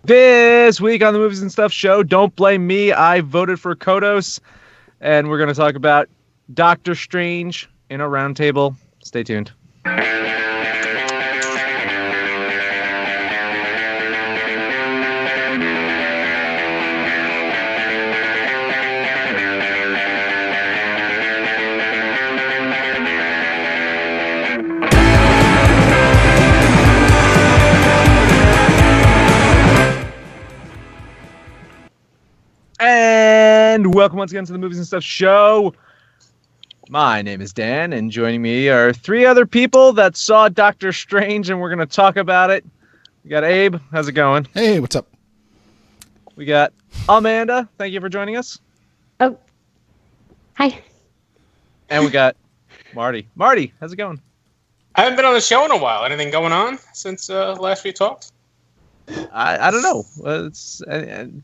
This week on the Movies and Stuff show, don't blame me. I voted for Kodos, and we're going to talk about Doctor Strange in a roundtable. Stay tuned. And welcome once again to the Movies and Stuff show. My name is Dan, and joining me are three other people that saw Doctor Strange, and we're going to talk about it. We got Abe. How's it going? Hey, what's up? We got Amanda. Thank you for joining us. Oh, hi. And we got Marty. Marty, how's it going? I haven't been on the show in a while. Anything going on since last we talked? I don't know.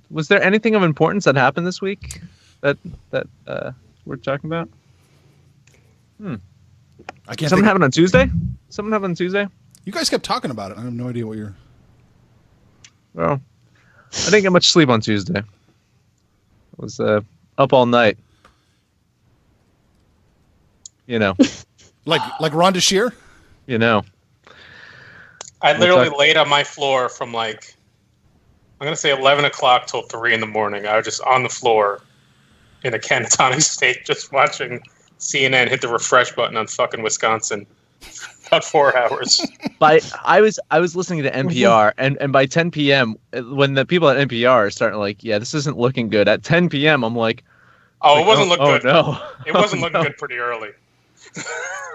Was there anything of importance that happened this week that we're talking about? I can't. Something happened on Tuesday? Something happened on Tuesday? You guys kept talking about it. I have no idea what you're. Well, I didn't get much sleep on Tuesday. I was up all night. You know. like Rhonda Shear? You know. I literally laid on my floor from I'm going to say 11 o'clock till 3 in the morning. I was just on the floor in a catatonic state just watching CNN hit the refresh button on fucking Wisconsin. About 4 hours. I was listening to NPR, and by 10 p.m., when the people at NPR are starting yeah, this isn't looking good. At 10 p.m., I'm like... it wasn't looking good. No. It wasn't looking good pretty early.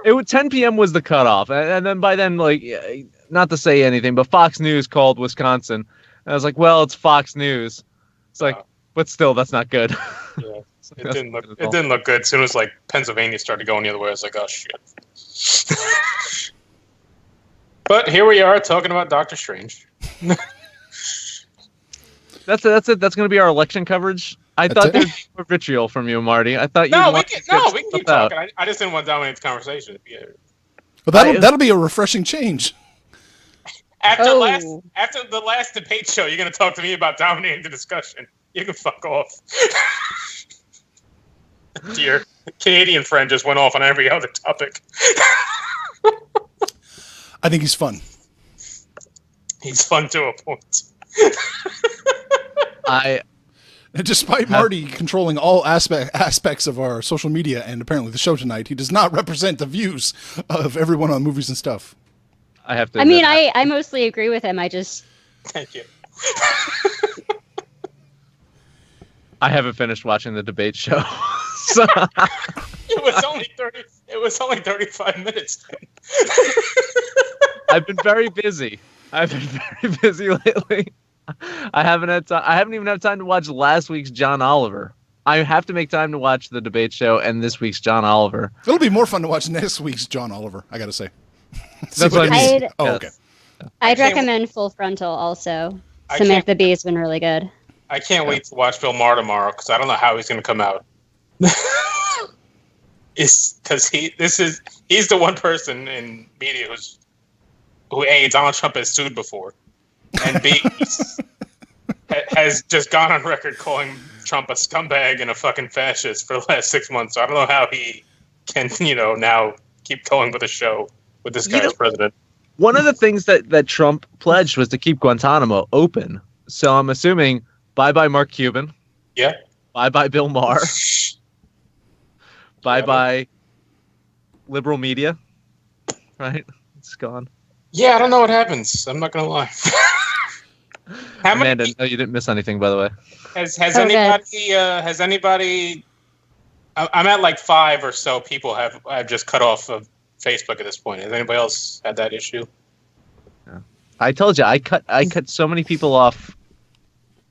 10 p.m. was the cutoff, and then by then, not to say anything, but Fox News called Wisconsin, and I was like, well, it's Fox News. It's but still, that's not good. Yeah, it didn't look good. As soon as Pennsylvania started going the other way, I was like, oh shit. But here we are talking about Doctor Strange. That's it. That's going to be our election coverage. I thought there was more vitriol from you, Marty. I thought we can keep talking. I just didn't want to dominate the conversation. Yeah. Well, that'll be a refreshing change. After the last debate show, you're going to talk to me about dominating the discussion. You can fuck off. Your Canadian friend just went off on every other topic. I think he's fun. He's fun to a point. Despite Marty controlling all aspects of our social media and apparently the show tonight, he does not represent the views of everyone on Movies and Stuff. I have to. I mostly agree with him. Thank you. I haven't finished watching the debate show. So. It was only 30. It was only 35 minutes. I've been very busy. Lately. I haven't had time. I haven't even had time to watch last week's John Oliver. I have to make time to watch the debate show and this week's John Oliver. It'll be more fun to watch next week's John Oliver, I gotta say. That's what I mean. Okay. I'd recommend Full Frontal also. Samantha Bee has been really good. I can't wait to watch Bill Maher tomorrow because I don't know how he's going to come out. It's because he's the one person in media who A, Donald Trump has sued before, and B, has just gone on record calling Trump a scumbag and a fucking fascist for the last 6 months. So I don't know how he can, now keep going with the show with this guy as president. One of the things that Trump pledged was to keep Guantanamo open. So I'm assuming bye-bye Mark Cuban. Yeah. Bye-bye Bill Maher. Bye-bye liberal media. Right? It's gone. Yeah, I don't know what happens. I'm not going to lie. Amanda, no, you didn't miss anything, by the way. Has anybody... I'm at 5 or so people have just cut off of Facebook at this point. Has anybody else had that issue? Yeah. I told you, I cut so many people off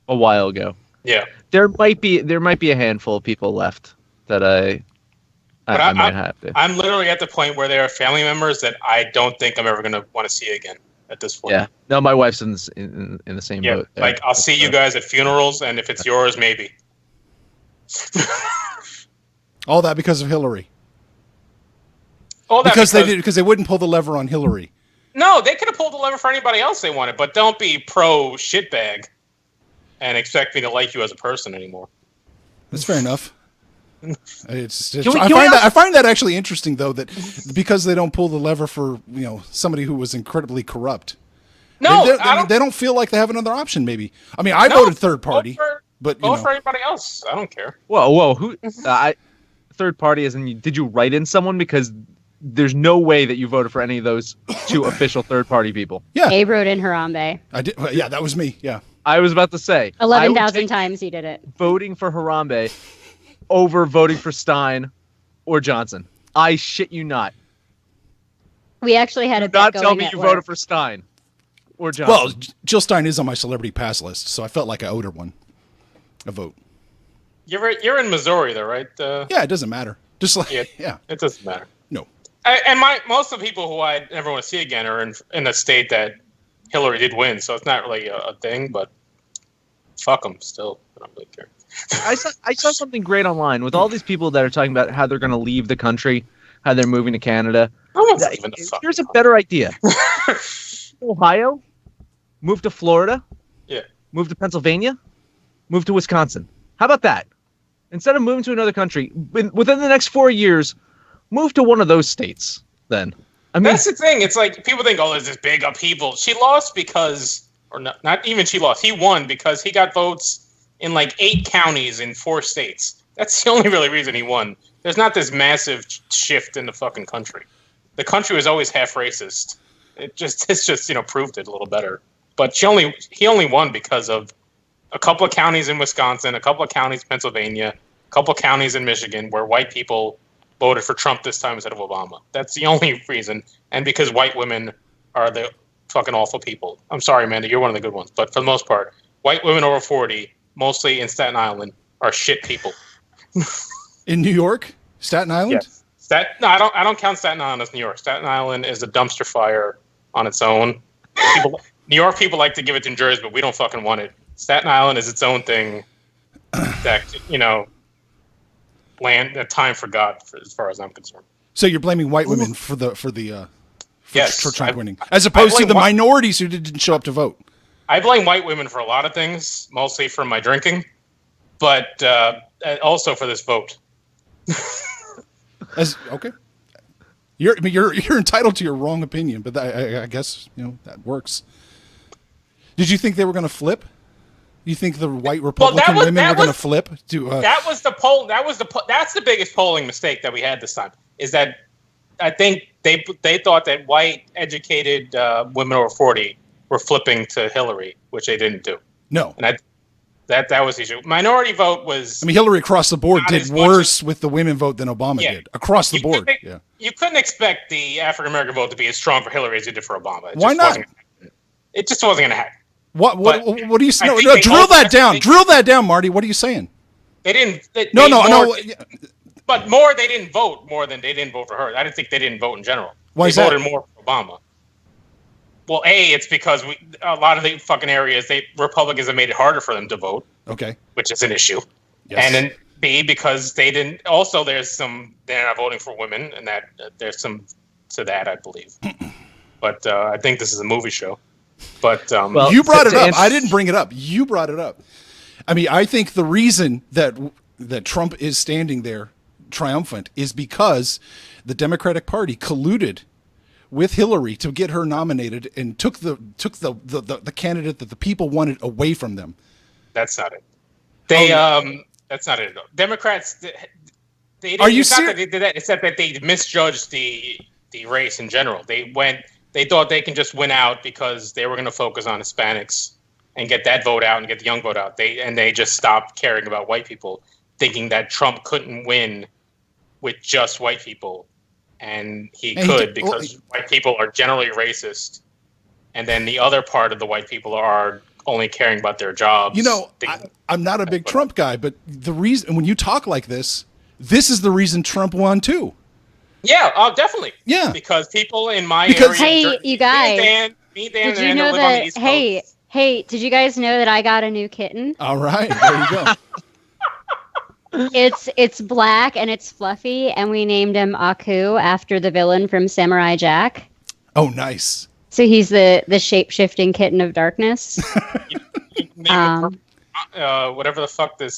a while ago. Yeah. There might be a handful of people left that I might have to. I'm literally at the point where there are family members that I don't think I'm ever going to want to see again at this point. Yeah. No, my wife's in the same boat. Yeah. I'll see you guys at funerals, and if it's yours, maybe. All that because of Hillary. All that because they wouldn't pull the lever on Hillary. No, they could have pulled the lever for anybody else they wanted, but don't be pro shitbag and expect me to like you as a person anymore. That's fair enough. I find that actually interesting, though, that because they don't pull the lever for somebody who was incredibly corrupt. No, they don't feel like they have another option. Maybe. I mean, I voted third party, but vote for anybody else. I don't care. Whoa, who? Third party, as in, did you write in someone? Because there's no way that you voted for any of those two official third party people. Yeah, Abe wrote in Harambe. I did. Yeah, that was me. Yeah, I was about to say 11,000 times he did it. Voting for Harambe over voting for Stein or Johnson. I shit you not. We actually had a bet not going tell me at you work. voted for Stein or Johnson. Well, Jill Stein is on my celebrity pass list, so I felt like I owed her a vote. You're in Missouri, though, right? Yeah, it doesn't matter. Just like yeah, it doesn't matter. No. And most of the people who I never want to see again are in a state that Hillary did win, so it's not really a thing. But fuck them still. I don't really care. I saw something great online with all these people that are talking about how they're going to leave the country, how they're moving to Canada. Here's a better idea. Ohio, move to Florida. Yeah. Move to Pennsylvania. Move to Wisconsin. How about that? Instead of moving to another country, within the next 4 years, move to one of those states. Then, I mean, that's the thing. It's like people think, "Oh, there's this big upheaval." She lost because, or not even she lost. He won because he got votes in like 8 counties in 4 states. That's the only really reason he won. There's not this massive shift in the fucking country. The country was always half racist. It's just proved it a little better. But he only won because of a couple of counties in Wisconsin, a couple of counties in Pennsylvania, a couple of counties in Michigan where white people voted for Trump this time instead of Obama. That's the only reason. And because white women are the fucking awful people. I'm sorry, Amanda, you're one of the good ones. But for the most part, white women over 40, mostly in Staten Island, are shit people. In New York? Staten Island? Yes. No, I don't count Staten Island as New York. Staten Island is a dumpster fire on its own. New York people like to give it to New Jersey, but we don't fucking want it. Staten Island is its own thing that, land time forgot as far as I'm concerned. So you're blaming white women for Trump winning, as opposed to the minorities who didn't show up to vote. I blame white women for a lot of things, mostly from my drinking, but also for this vote. Okay, you're entitled to your wrong opinion, but I guess that works. Did you think they were going to flip? You think the white Republican women were going to flip? That was the poll. That's the biggest polling mistake that we had this time. Is that I think they thought that white educated women over 40 were flipping to Hillary, which they didn't do. No, and that was the issue. Minority vote was. I mean, Hillary across the board did worse with the women vote than Obama did across the board. You couldn't expect the African American vote to be as strong for Hillary as it did for Obama. Why not? It just wasn't going to happen. What are you saying? No, drill that down. Drill that down, Marty. What are you saying? They didn't. No. But more, they didn't vote more than they didn't vote for her. I didn't think they didn't vote in general. Why they is that? voted more for Obama. Well, it's because a lot of the fucking areas, Republicans have made it harder for them to vote. Okay. Which is an issue. Yes. And then B, because they didn't. Also, they're not voting for women, and that there's some to that, I believe. But I think this is a movie show. But you brought it up. I didn't bring it up. You brought it up. I mean, I think the reason that Trump is standing there triumphant is because the Democratic Party colluded with Hillary to get her nominated and took the candidate that the people wanted away from them. That's not it. That's not it at all. Democrats. Are you serious? They did that. It's that they misjudged the race in general. They thought they can just win out because they were going to focus on Hispanics and get that vote out and get the young vote out. They just stopped caring about white people, thinking that Trump couldn't win with just white people, and he could because white people are generally racist, and then the other part of the white people are only caring about their jobs. I'm not a big Trump guy, but the reason when you talk like this is the reason Trump won too. Yeah, definitely. Yeah, because people in my area. Hey, you guys! Did you know that? Hey, did you guys know that I got a new kitten? All right, there you go. It's black and it's fluffy, and we named him Aku after the villain from Samurai Jack. Oh, nice. So he's the shape-shifting kitten of darkness. I whatever the fuck the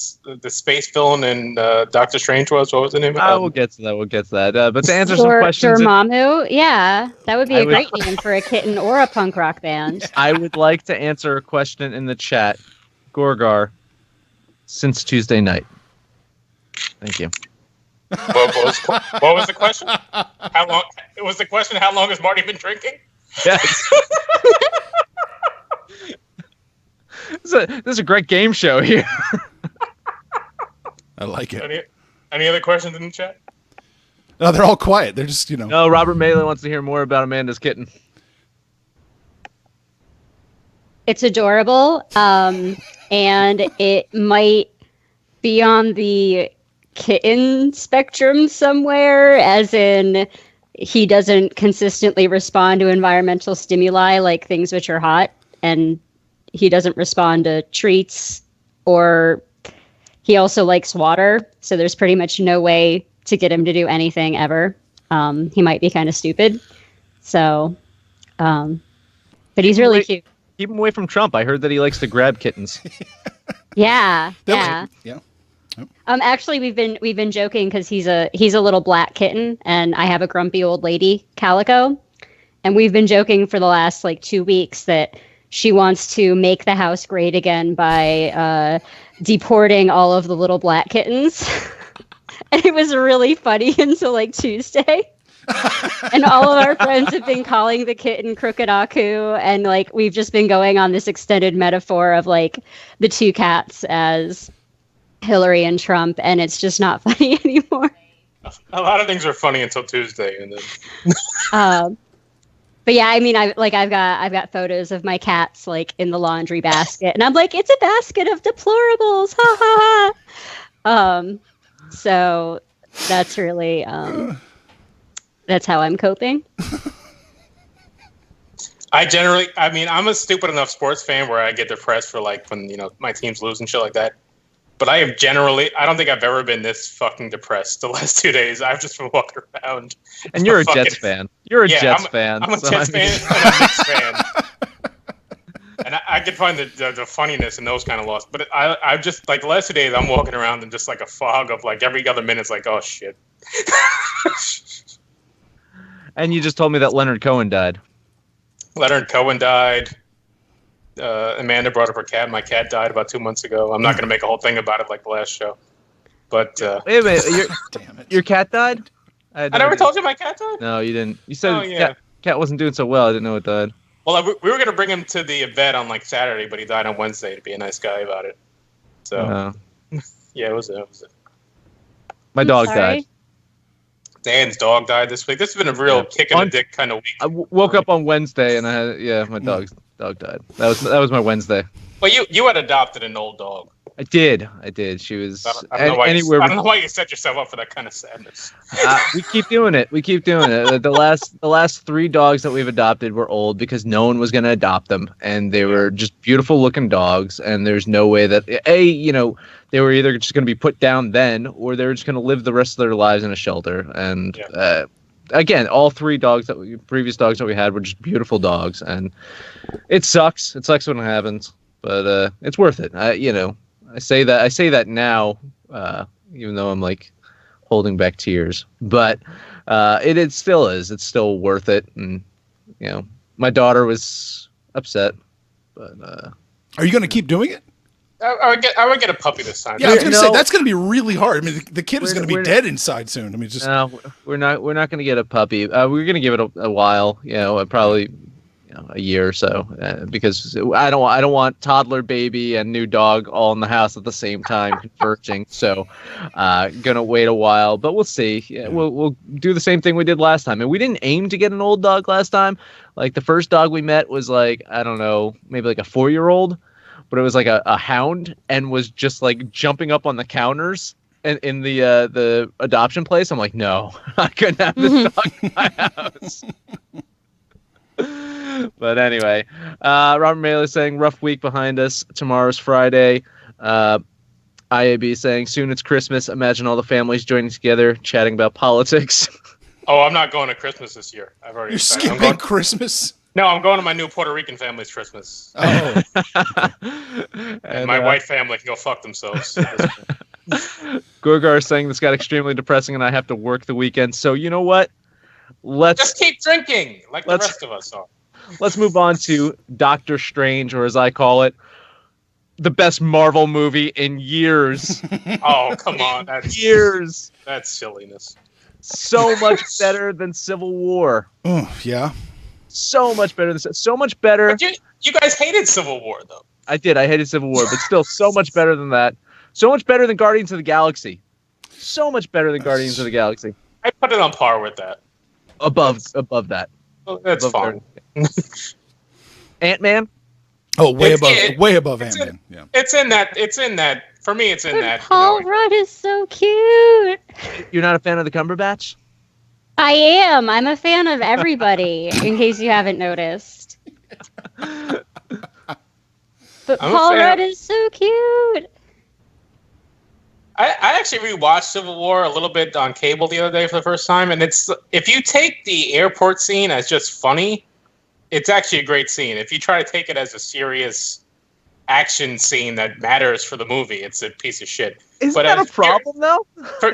space villain in Doctor Strange was. What was the name? We'll get to that. We'll get to that. But to answer some questions, Dormammu, yeah, that would be a great name for a kitten or a punk rock band. I would like to answer a question in the chat. Gorgar, since Tuesday night. Thank you. What was the question? How long? It was the question. How long has Marty been drinking? Yes. This is a great game show here. I like it. Any other questions in the chat? No, they're all quiet. They're just, No, Robert Maley wants to hear more about Amanda's kitten. It's adorable, and it might be on the kitten spectrum somewhere, as in he doesn't consistently respond to environmental stimuli like things which are hot, and he doesn't respond to treats, or he also likes water, so there's pretty much no way to get him to do anything ever. He might be kind of stupid, so but he's really cute. Keep him away from Trump. I heard that he likes to grab kittens. Yeah. Actually, we've been joking because he's a little black kitten, and I have a grumpy old lady calico, and we've been joking for the last 2 weeks that she wants to make the house great again by deporting all of the little black kittens. And it was really funny until Tuesday. And all of our friends have been calling the kitten Crooked Aku, and we've just been going on this extended metaphor of the two cats as Hillary and Trump, and it's just not funny anymore. A lot of things are funny until Tuesday, and then. But yeah, I mean, I've got photos of my cats in the laundry basket, and I'm like, it's a basket of deplorables, ha ha ha. So that's really that's how I'm coping. I'm a stupid enough sports fan where I get depressed for when my teams lose and shit like that. But I don't think I've ever been this fucking depressed the last 2 days. I've just been walking around. And you're a Jets fan. You're a Jets fan. I'm a Jets fan and a Knicks fan. And I can find the funniness in those kind of losses. But I just, the last 2 days, I'm walking around in just a fog of every other minute's oh shit. And you just told me that Leonard Cohen died. Leonard Cohen died. Amanda brought up her cat. My cat died about 2 months ago. I'm not going to make a whole thing about it like the last show. But wait a minute, your cat died? I never told you my cat died? No, you didn't. You said cat wasn't doing so well. I didn't know it died. Well, we were going to bring him to the vet on Saturday, but he died on Wednesday to be a nice guy about it. So, yeah, it was it. My dog died. Dan's dog died this week. This has been a real kick in the dick kind of week. I woke up on Wednesday and I had my dog died. That was my Wednesday. Well, you had adopted an old dog. I did. She was I don't know why you set yourself up for that kind of sadness. We keep doing it. The last 3 dogs that we've adopted were old because no one was going to adopt them, and they were just beautiful looking dogs. And there's no way that they were either just going to be put down then, or they were just going to live the rest of their lives in a shelter. And again, all 3 previous dogs that we had were just beautiful dogs, and it sucks. It sucks when it happens, but it's worth it. I say that now, even though I'm holding back tears, but it still is. It's still worth it. And my daughter was upset, but are you going to keep doing it? I would get a puppy this time. Yeah, I was going to say that's going to be really hard. I mean, the kid is going to be dead inside soon. I mean, just no, we're not going to get a puppy. We're going to give it a while. Probably a year or so, because I don't want toddler, baby, and new dog all in the house at the same time converging. So, gonna wait a while, but we'll see. Yeah, we'll do the same thing we did last time, and we didn't aim to get an old dog last time. The first dog we met was I don't know, maybe a 4-year-old. But it was a hound, and was just jumping up on the counters in the adoption place. I'm no, I couldn't have this dog in my house. But anyway, Robert Mailer saying rough week behind us. Tomorrow's Friday. IAB saying soon it's Christmas. Imagine all the families joining together, chatting about politics. Oh, I'm not going to Christmas this year. I've already. You're skipping Christmas. No, I'm going to my new Puerto Rican family's Christmas. Oh, And my white family can go fuck themselves. Gorgar is saying this got extremely depressing, and I have to work the weekend. So you know what? Just keep drinking, like the rest of us are. Let's move on to Doctor Strange, or as I call it, the best Marvel movie in years. Oh, come on. Years. That's silliness. So much better than Civil War. oh yeah. So much better than so much better. But you guys hated Civil War, though. I did. I hated Civil War, but still so much better than that. So much better than Guardians of the Galaxy. So much better than Guardians of the Galaxy. I put it on par with that. Above that. That's fine. Ant-Man? Oh, way It's above Ant-Man. Yeah. It's in that. For me, it's in But that. Paul Rudd is so cute. You're not a fan of the Cumberbatch? I am. I'm a fan of everybody, in case you haven't noticed. But I'm a Paul fan. Rudd is so cute. I actually rewatched Civil War a little bit on cable the other day for the first time, and it's if you take the airport scene as just funny, it's actually a great scene. If you try to take it as a serious action scene that matters for the movie, it's a piece of shit. Isn't that a problem, though?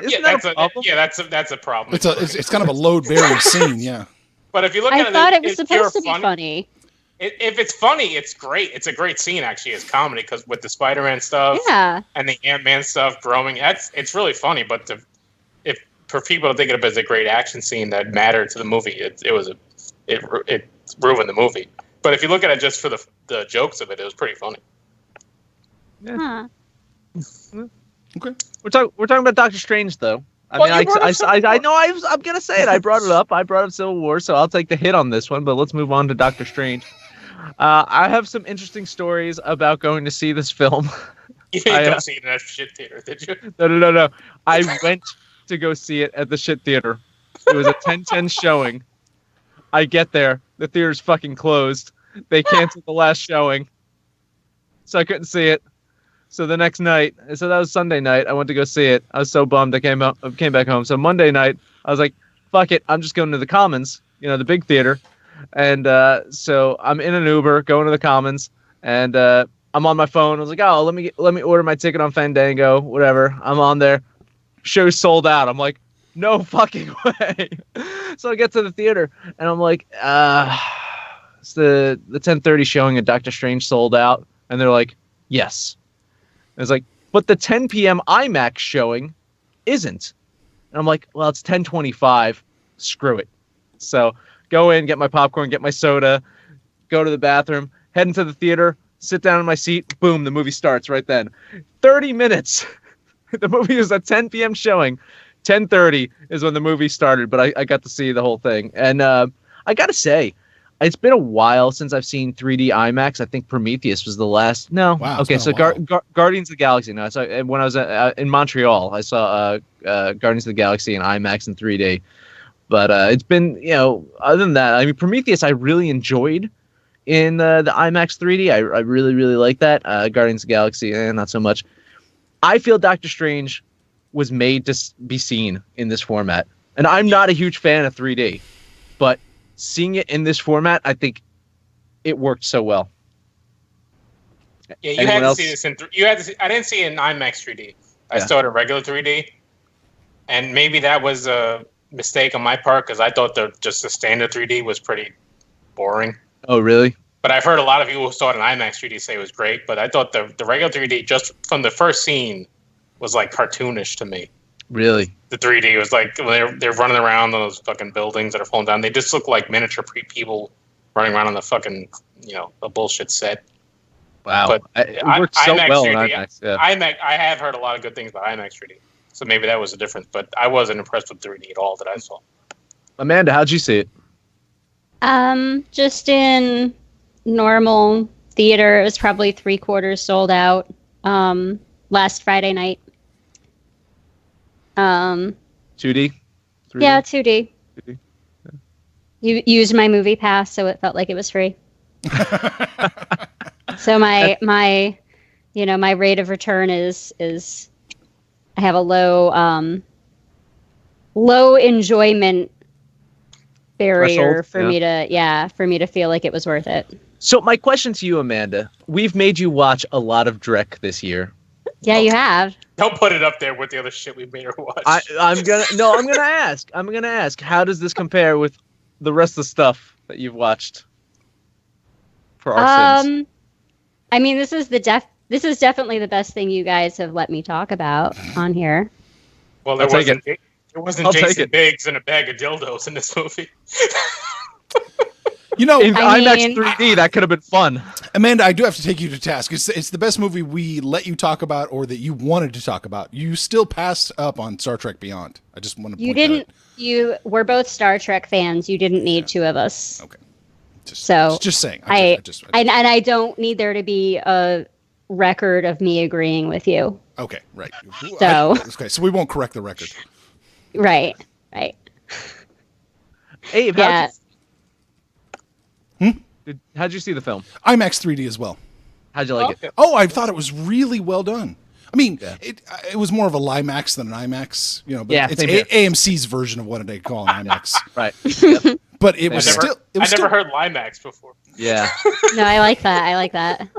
Yeah, that's a problem. It's kind of a load-bearing scene. Yeah. But if you look I at it, thought it was it's pure supposed to be funny. If it's funny, it's great. It's a great scene actually as comedy because with the Spider-Man stuff Yeah. and the Ant-Man stuff growing, it's really funny. But if for people to think of it as a great action scene that mattered to the movie, it ruined the movie. But if you look at it just for the jokes of it, it was pretty funny. Huh. Okay. We're talking about Doctor Strange, though. I Well, mean, you brought up Civil I War. know I'm gonna say it. I brought it up. I brought up Civil War, so I'll take the hit on this one. But let's move on to Doctor Strange. I have some interesting stories about going to see this film. You didn't go see it in that shit theater, did you? No. I went to go see it at the shit theater. It was a 10:10 showing. I get there, the theater's fucking closed. They canceled the last showing, so I couldn't see it. So the next night, so that was Sunday night, I went to go see it. I was so bummed. I came back home. So Monday night, I was like, fuck it, I'm just going to the Commons, the big theater. And so I'm in an Uber going to the Commons, and I'm on my phone. I was like, oh, let me order my ticket on Fandango, whatever. I'm on there. Show's sold out. I'm like, no fucking way. So I get to the theater, and I'm like, it's the 10:30 showing of Doctor Strange sold out. And they're like, yes. And it's like, but the 10 p.m. IMAX showing isn't. And I'm like, well, it's 10:25. Screw it. So go in, get my popcorn, get my soda, go to the bathroom, head into the theater, sit down in my seat. Boom, the movie starts right then. 30 minutes. The movie was a 10 p.m. showing. 10:30 is when the movie started, but I got to see the whole thing. And I got to say, it's been a while since I've seen 3D IMAX. I think Prometheus was the last. No. Wow, Okay, it's so been a while. Guardians of the Galaxy. No, so when I was in Montreal, I saw Guardians of the Galaxy in IMAX in 3D. But it's been, other than that, I mean, Prometheus I really enjoyed in the IMAX 3D. I really, really like that. Guardians of the Galaxy, not so much. I feel Doctor Strange was made to be seen in this format. And I'm not a huge fan of 3D, but seeing it in this format, I think it worked so well. Yeah, you Anyone had to else? see this in. You had to. I didn't see it in IMAX 3D. I Yeah. saw it in regular 3D, and maybe that was a mistake on my part because I thought just the standard 3D was pretty boring. Oh, really? But I've heard a lot of people who saw it in IMAX 3D say it was great. But I thought the regular 3D, just from the first scene, was like cartoonish to me. Really? The 3D was like when they're running around those fucking buildings that are falling down. They just look like miniature people running around on the fucking a bullshit set. Wow. But It worked so IMAX well in 3D, IMAX. Yeah. I have heard a lot of good things about IMAX 3D, so maybe that was the difference. But I wasn't impressed with 3D at all that I saw. Amanda, how'd you see it? Just in normal theater. It was probably 3/4 sold out. Last Friday night. 2D? 3D? Yeah, 2D. 2D. You used my movie pass, so it felt like it was free. So my rate of return is I have a low enjoyment barrier Threshold, for me to feel like it was worth it. So my question to you, Amanda, we've made you watch a lot of Drek this year. Yeah, you have. Don't put it up there with the other shit we made her watch. I'm gonna ask. How does this compare with the rest of the stuff that you've watched for our sins? I mean, this is definitely the best thing you guys have let me talk about on here. Well, I'll take it. there wasn't I'll take Jason it. Biggs and a bag of dildos in this movie. You know, In IMAX mean- 3D, that could have been fun. Amanda, I do have to take you to task. It's the best movie we let you talk about or that you wanted to talk about. You still passed up on Star Trek Beyond. I just want to You point that didn't. We're both Star Trek fans. You didn't need two of us. out. Okay. So Just saying. And I don't need there to be a record of me agreeing with you. Okay, right. So- Okay, so we won't correct the record. Right. Hey, Yeah. how'd you see the film? IMAX 3D as well. How'd you like it? Oh, I thought it was really well done. I mean, Yeah. it was more of a Limax than an IMAX, but Yeah, it's same here. AMC's version of what they call an IMAX. Right. But it was I still. I never heard Limax before. Yeah. No, I like that.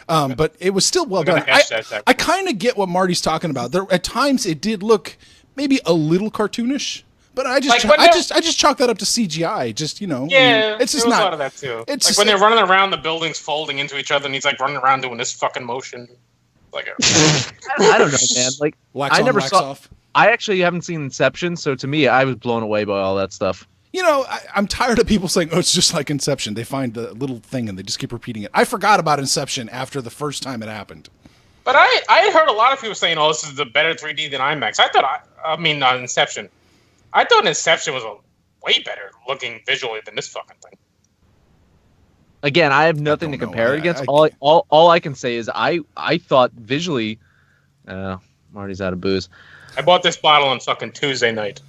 But it was still well We're gonna done. hashtag that. I kind of get what Marty's talking about. There, at times, it did look maybe a little cartoonish, but I just, Like when I just chalk that up to CGI. Just I mean, Yeah, it's just there was not. a lot of that too. it's Like just- when they're running around the buildings, folding into each other, and he's like running around doing this fucking motion. Like, I don't know, man. Like, Wax I on, never wax saw. off. I actually haven't seen Inception, so to me, I was blown away by all that stuff. I'm tired of people saying, "Oh, it's just like Inception." They find the little thing and they just keep repeating it. I forgot about Inception after the first time it happened. but I had heard a lot of people saying, "Oh, this is the better 3D than IMAX." I mean, not Inception. I thought Inception was a way better looking visually than this fucking thing. Again, I have nothing to don't know. compare it I- against. I- All I can say is I thought visually, Marty's out of booze. I bought this bottle on fucking Tuesday night.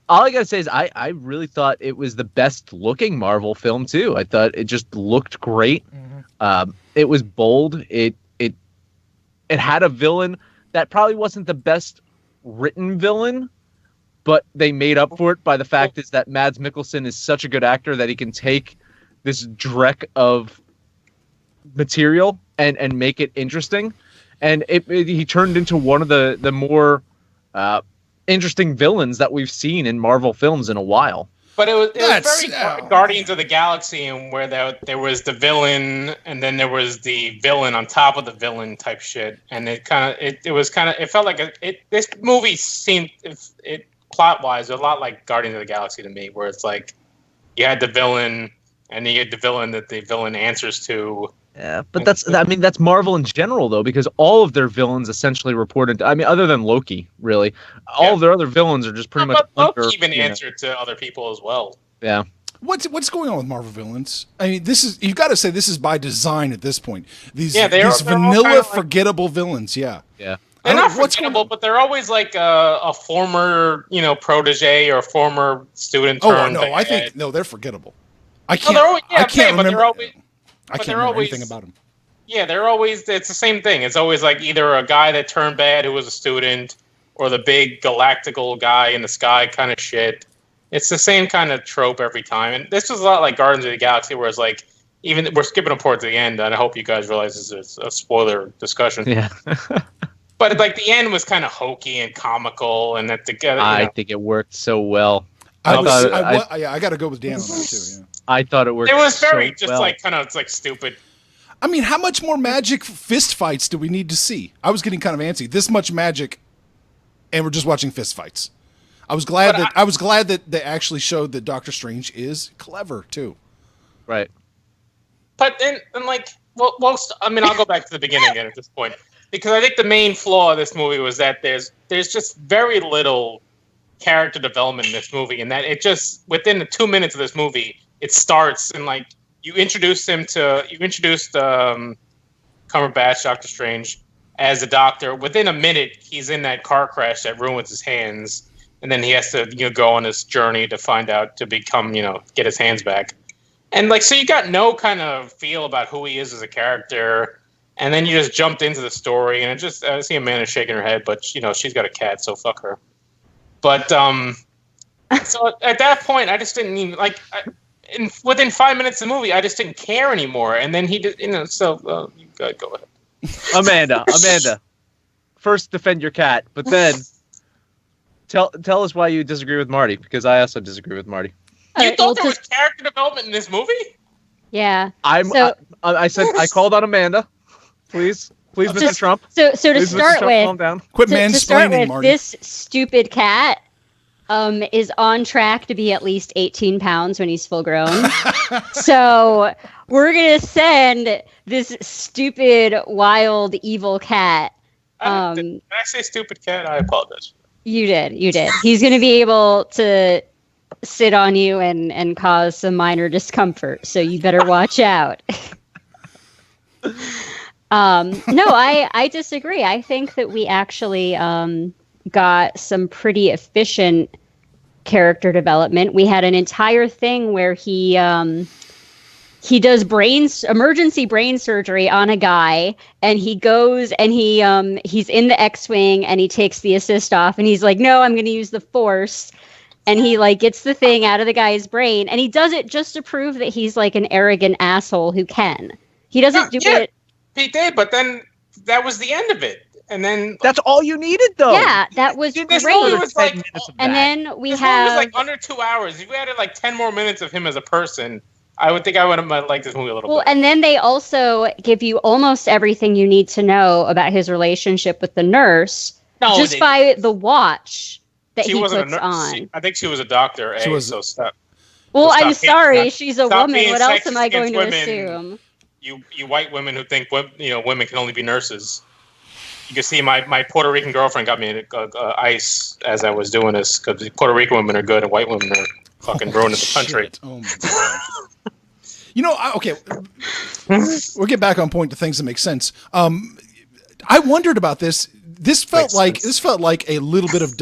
All I gotta say is I really thought it was the best looking Marvel film too. I thought it just looked great. It was bold. It had a villain that probably wasn't the best written villain, but they made up for it by the fact is that Mads Mikkelsen is such a good actor that he can take this dreck of material and make it interesting. And he turned into one of the more interesting villains that we've seen in Marvel films in a while. But it was That's- very Guardians of the Galaxy, and where there was the villain, and then there was the villain on top of the villain type shit, and it felt like this movie seemed it plot wise a lot like Guardians of the Galaxy to me, where it's like you had the villain, and then you had the villain that the villain answers to. Yeah, but that's Marvel in general though, because all of their villains essentially reported. I mean, other than Loki, really, all of their other villains are just pretty much But under. Loki even answered to other people as well. Yeah. What's going on with Marvel villains? I mean, you've got to say this is by design at this point. These they're these all vanilla, kinda like- forgettable villains. Yeah. Yeah. They're I not don't- what's forgettable, but they're always like a former, protege or former student. Oh turned no, bad. I think they're forgettable. I No, can't. they're always, I can't but remember. they're always, I but can't they're remember always- anything about them. yeah, they're always. It's the same thing. It's always like either a guy that turned bad who was a student, or the big galactical guy in the sky kind of shit. It's the same kind of trope every time. And this was a lot like Guardians of the Galaxy, where it's like, even we're skipping a part to the end, and I hope you guys realize this is a spoiler discussion. Yeah. But like the end was kind of hokey and comical, and that I think it worked so well. I thought got to go with Dan on that too. Yeah. I thought it worked. it was very so just well. like kind of like stupid. I mean, how much more magic fist fights do we need to see? I was getting kind of antsy. This much magic, and we're just watching fist fights. I was glad that they actually showed that Doctor Strange is clever too. right. But then like, I mean, I'll go back to the beginning again at this point, because I think the main flaw of this movie was that there's just very little character development in this movie, and that it just within the 2 minutes of this movie, it starts and like you introduced Cumberbatch, Doctor Strange, as a doctor. Within a minute, he's in that car crash that ruins his hands, and then he has to go on this journey to find out to become get his hands back. And like, so you got no kind of feel about who he is as a character, and then you just jumped into the story, and I see Amanda shaking her head, but she's got a cat, so fuck her. But so at that point, I just didn't even like. Within 5 minutes of the movie, I just didn't care anymore. And then he did, So you go ahead. Amanda, first defend your cat, but then tell us why you disagree with Marty, because I also disagree with Marty. You thought there was character development in this movie? Yeah. I said I called on Amanda. Please, Mr. Trump. So to Please, Mr. start Trump, with, calm down. Quit to start mansplaining, with, Marty. this stupid cat is on track to be at least 18 pounds when he's full grown. So we're gonna send this stupid, wild, evil cat. Did I say stupid cat? I apologize. You did. He's gonna be able to sit on you and cause some minor discomfort. So you better watch out. No, I disagree. I think that we actually got some pretty efficient character development. We had an entire thing where he does emergency brain surgery on a guy, and he goes and he's in the X-wing and he takes the assist off and he's like, no, I'm going to use the Force. And he like gets the thing out of the guy's brain, and he does it just to prove that he's like an arrogant asshole who can. He doesn't do it. He did, but then that was the end of it. And then That's all you needed, though. Yeah, that was Dude, this great. movie was like, And then we this movie was have like under 2 hours. If we added like 10 more minutes of him as a person, I would have liked this movie a little bit. and then they also give you almost everything you need to know about his relationship with the nurse just by the watch that she he wasn't puts a nurse. on. I think she was a doctor. She was- so stop. Well, stop I'm being- sorry, stop- she's a stop woman. being What else am sexist I going to against women. assume? You white women who think women can only be nurses. You can see my Puerto Rican girlfriend got me ice as I was doing this, because Puerto Rican women are good and white women are fucking ruining the country. Shit. Oh my god. Okay, we'll get back on point to things that make sense. I wondered about this. This felt like a little bit of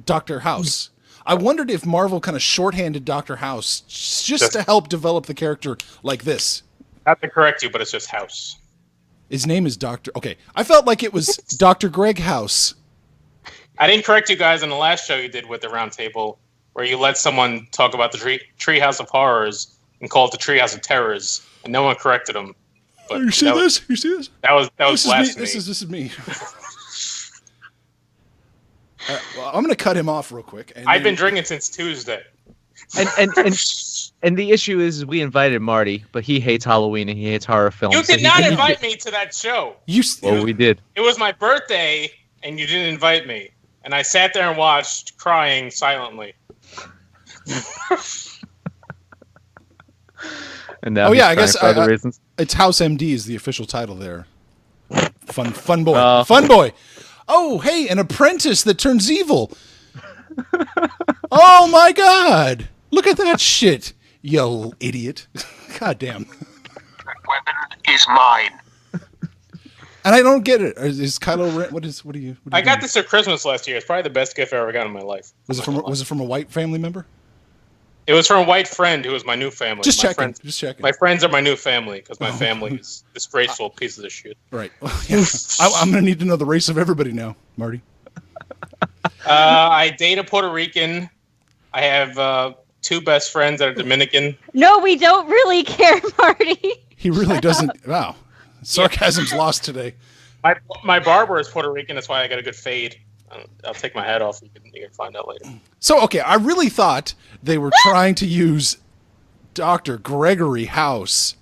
Dr. House. I wondered if Marvel kind of shorthanded Dr. House just to help develop the character like this. Not to correct you, but it's just House. His name is Dr. Okay, I felt like it was Dr. Greg House. I didn't correct you guys on the last show you did with the round table, where you let someone talk about the Treehouse of Horrors and call it the Treehouse of Terrors, and no one corrected them. But You see this? You see this? That was This is me. blasphemy. This is me. Well, I'm going to cut him off real quick. I've been drinking since Tuesday. And the issue is we invited Marty, but he hates Halloween and he hates horror films. You did not invite me to that show. Well, we did. It was my birthday, and you didn't invite me. And I sat there and watched, crying silently. And now I he's guess crying for other reasons. It's House MD is the official title there. Fun boy. Oh. Fun boy. Oh, hey, an apprentice that turns evil. Oh my god. Look at that shit, you little idiot. God damn. Weapon is mine. And I don't get it. Is Kylo Ren? What are you? I got this for Christmas last year. It's probably the best gift I ever got in my life. Was it from a white family member? It was from a white friend who was my new family. Just my checking. Friends, My friends are my new family because my family is disgraceful pieces of shit. Right. Yeah. I'm going to need to know the race of everybody now, Marty. I date a Puerto Rican. I have 2 best friends that are Dominican. No, we don't really care, Marty. He really doesn't. Wow. Sarcasm's lost today. My barber is Puerto Rican. That's why I got a good fade. I'll take my hat off. You can find out later. So, okay, I really thought they were trying to use Dr. Gregory House,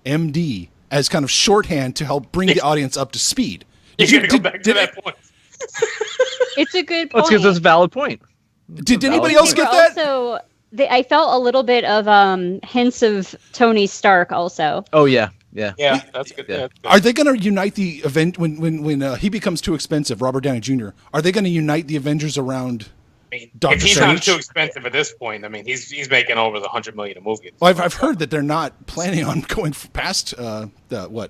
MD, as kind of shorthand to help bring the audience up to speed. You're going to go back to that point. It's a good point. Let's get this valid point. Did anybody else get that? Also, I felt a little bit of hints of Tony Stark also. Oh, yeah. Yeah. Yeah, that's good. Yeah. That's good. Are they going to unite the event when he becomes too expensive, Robert Downey Jr.? Are they going to unite the Avengers around Doctor if he's Strange? not too expensive at this point, I mean, he's making over $100 million a movie. Well, I've heard that they're not planning on going past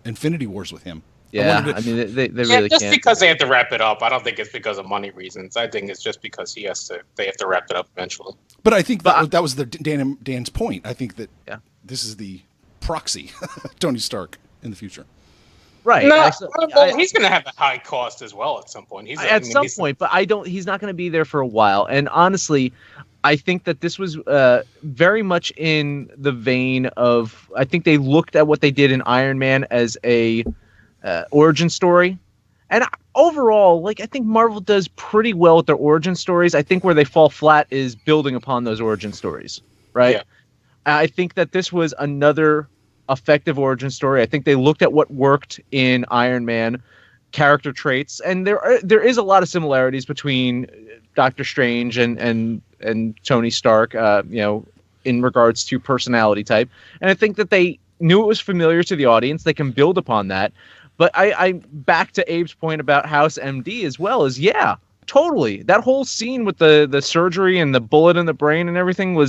Infinity Wars with him. Yeah, I mean, they really just can't. because they have to wrap it up. I don't think it's because of money reasons. I think it's just because they have to wrap it up eventually. But I think that was Dan's point. I think that Yeah. this is the proxy, Tony Stark in the future. Right. No, well, he's going to have a high cost as well at some point. At some point, but he's not going to be there for a while. And honestly, I think that this was very much in the vein of, I think they looked at what they did in Iron Man as a origin story. And overall, like, I think Marvel does pretty well with their origin stories. I think where they fall flat is building upon those origin stories, right? Yeah. I think that this was another effective origin story. I think they looked at what worked in Iron Man, character traits, and there is a lot of similarities between Doctor Strange and Tony Stark, in regards to personality type. And I think that they knew it was familiar to the audience. They can build upon that. But I back to Abe's point about House MD as well, is yeah, totally. That whole scene with the surgery and the bullet in the brain and everything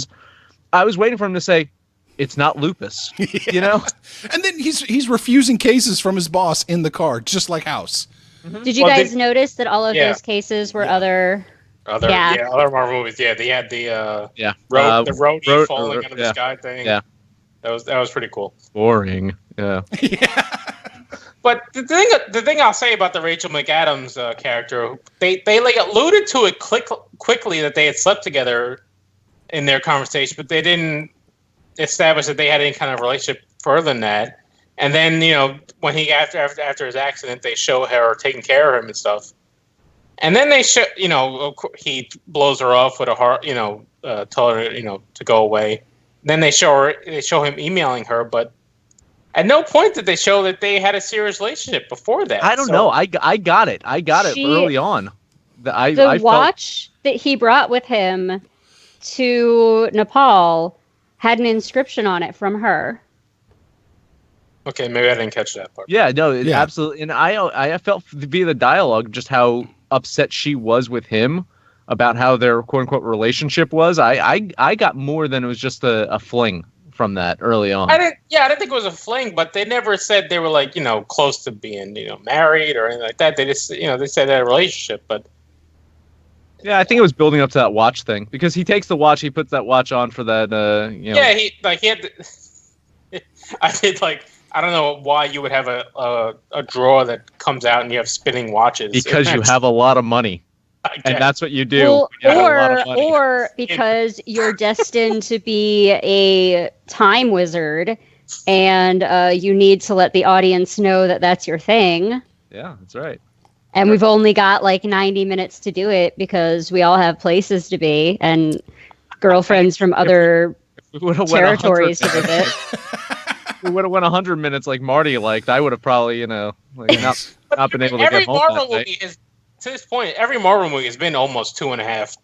I was waiting for him to say, it's not lupus, you know? And then he's refusing cases from his boss in the car, just like House. Mm-hmm. Did you guys notice that all of those cases were other Marvel movies? Yeah, they had the roadie falling out of the sky thing. Yeah, that was pretty cool. Boring. Yeah. But the thing I'll say about the Rachel McAdams character, they like alluded to it quickly that they had slept together in their conversation, but they didn't establish that they had any kind of relationship further than that. And then, when he after his accident, they show her taking care of him and stuff. And then they show, he blows her off with a heart, tell her, to go away. Then they show him emailing her, but at no point did they show that they had a serious relationship before that. I don't know. I got it. I got it early on. The watch that he brought with him to Nepal had an inscription on it from her. Okay, maybe I didn't catch that part. Yeah, no, absolutely. And I felt via the dialogue just how upset she was with him about how their quote unquote relationship was. I got more than it was just a fling from that early on. I didn't think it was a fling, but they never said they were like, close to being, married or anything like that. They just, they said they had a relationship, but. Yeah, I think it was building up to that watch thing because he takes the watch, he puts that watch on for that, Yeah, he had. I don't know why you would have a drawer that comes out and you have spinning watches. Because you have a lot of money. And that's what you do. Well, or because you're destined to be a time wizard and you need to let the audience know that that's your thing. Yeah, that's right. And we've only got like 90 minutes to do it because we all have places to be and girlfriends from other territories to visit. If we would have went 100 minutes like Marty liked, I would have probably, not been able to get home Marvel movie is, to this point, every Marvel movie has been almost 2.5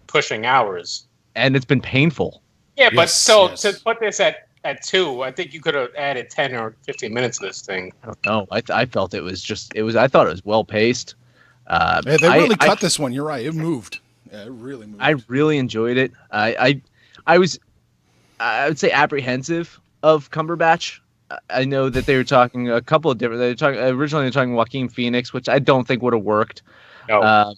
pushing hours. And it's been painful. Yeah, but to put this at 2, I think you could have added 10 or 15 minutes of this thing. I don't know. I felt I thought it was well paced. They really cut this one. You're right. It moved. Yeah, it really moved. I really enjoyed it. I would say apprehensive of Cumberbatch. I know that they were talking a couple of different. Originally they were talking Joaquin Phoenix, which I don't think would have worked. No.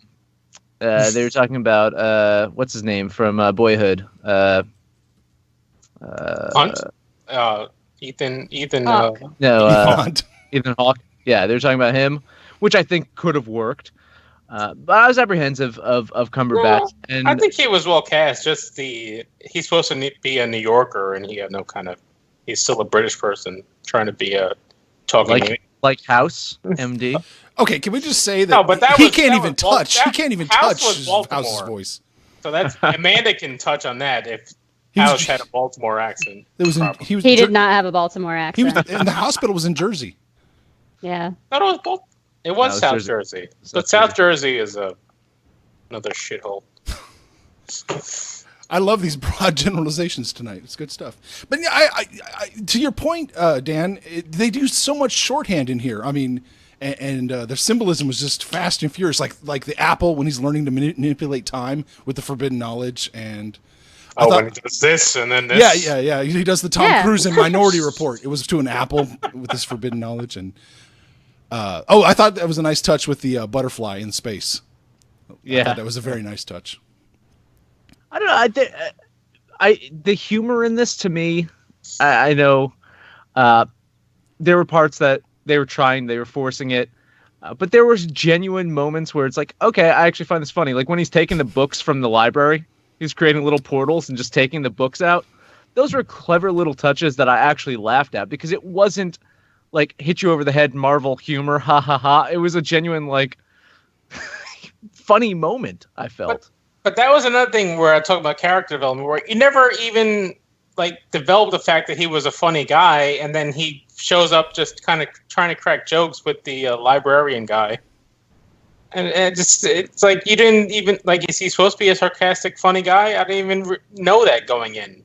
They were talking about what's his name from Boyhood. Hunt. Ethan. Hawke. Ethan Hawke. Yeah, they were talking about him, which I think could have worked. But I was apprehensive of Cumberbatch. Well, and I think he was well cast. Just he's supposed to be a New Yorker, and he had no kind of. He's still a British person trying to be a talking like House MD. Okay, can we just say that, he can't even touch House's voice. So that's Amanda can touch on that if House had a Baltimore accent. He did not have a Baltimore accent. He was, and the hospital was in Jersey. Yeah. It was South Jersey. But South Jersey is another shithole. I love these broad generalizations tonight. It's good stuff. But yeah, I to your point, Dan, they do so much shorthand in here. I mean, and their symbolism was just fast and furious, like the apple when he's learning to manipulate time with the forbidden knowledge. And when he does this and then this. Yeah. He does the Tom Cruise in Minority Report. It was to an apple with this forbidden knowledge. And I thought that was a nice touch with the butterfly in space. Yeah, I thought that was a very nice touch. I don't know. The humor in this to me, I know there were parts that they were forcing it. But there was genuine moments where it's like, okay, I actually find this funny. Like when he's taking the books from the library, he's creating little portals and just taking the books out. Those were clever little touches that I actually laughed at because it wasn't like hit you over the head Marvel humor, ha ha ha. It was a genuine like funny moment, I felt. But that was another thing where I talk about character development, where you never even like developed the fact that he was a funny guy, and then he shows up just kind of trying to crack jokes with the librarian guy. And it's like you didn't even like. Is he supposed to be a sarcastic, funny guy? I didn't even know that going in.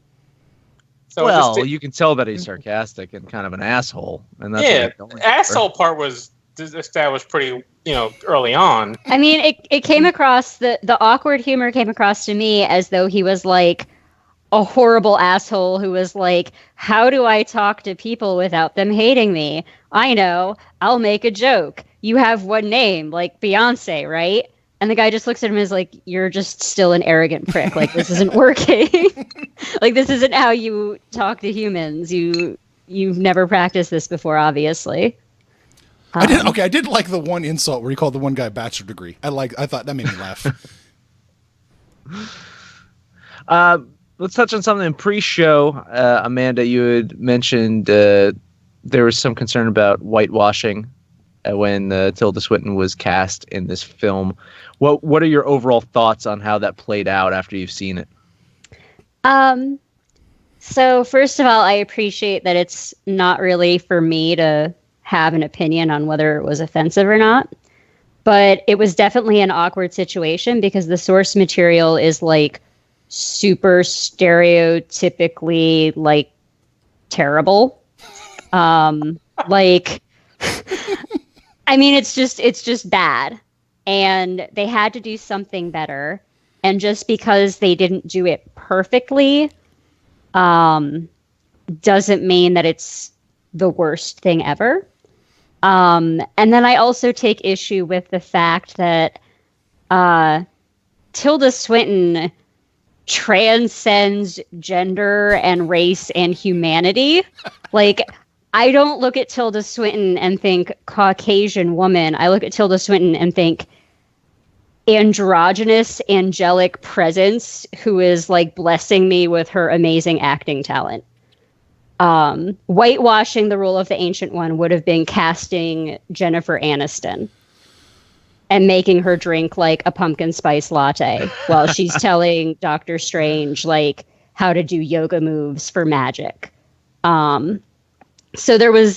So well, you can tell that he's sarcastic and kind of an asshole, and that's the asshole part was established pretty, early on. I mean, it came across the awkward humor came across to me as though he was like a horrible asshole who was like, how do I talk to people without them hating me? I know, I'll make a joke. You have one name, like Beyonce, right? And the guy just looks at him and is like, you're just still an arrogant prick. Like, this isn't working. Like, this isn't how you talk to humans. You've never practiced this before, obviously. I did like the one insult where he called the one guy bachelor degree. I thought that made me laugh. Let's touch on something in pre-show. Amanda, you had mentioned there was some concern about whitewashing when Tilda Swinton was cast in this film. What are your overall thoughts on how that played out after you've seen it? So first of all, I appreciate that it's not really for me to have an opinion on whether it was offensive or not. But it was definitely an awkward situation because the source material is like super stereotypically like terrible. Like, I mean, it's just bad. And they had to do something better. And just because they didn't do it perfectly, doesn't mean that it's the worst thing ever. And then I also take issue with the fact that Tilda Swinton transcends gender and race and humanity. Like, I don't look at Tilda Swinton and think Caucasian woman. I look at Tilda Swinton and think androgynous, angelic presence who is like blessing me with her amazing acting talent. Whitewashing the role of the Ancient One would have been casting Jennifer Aniston and making her drink like a pumpkin spice latte while she's telling Doctor Strange like how to do yoga moves for magic. So there were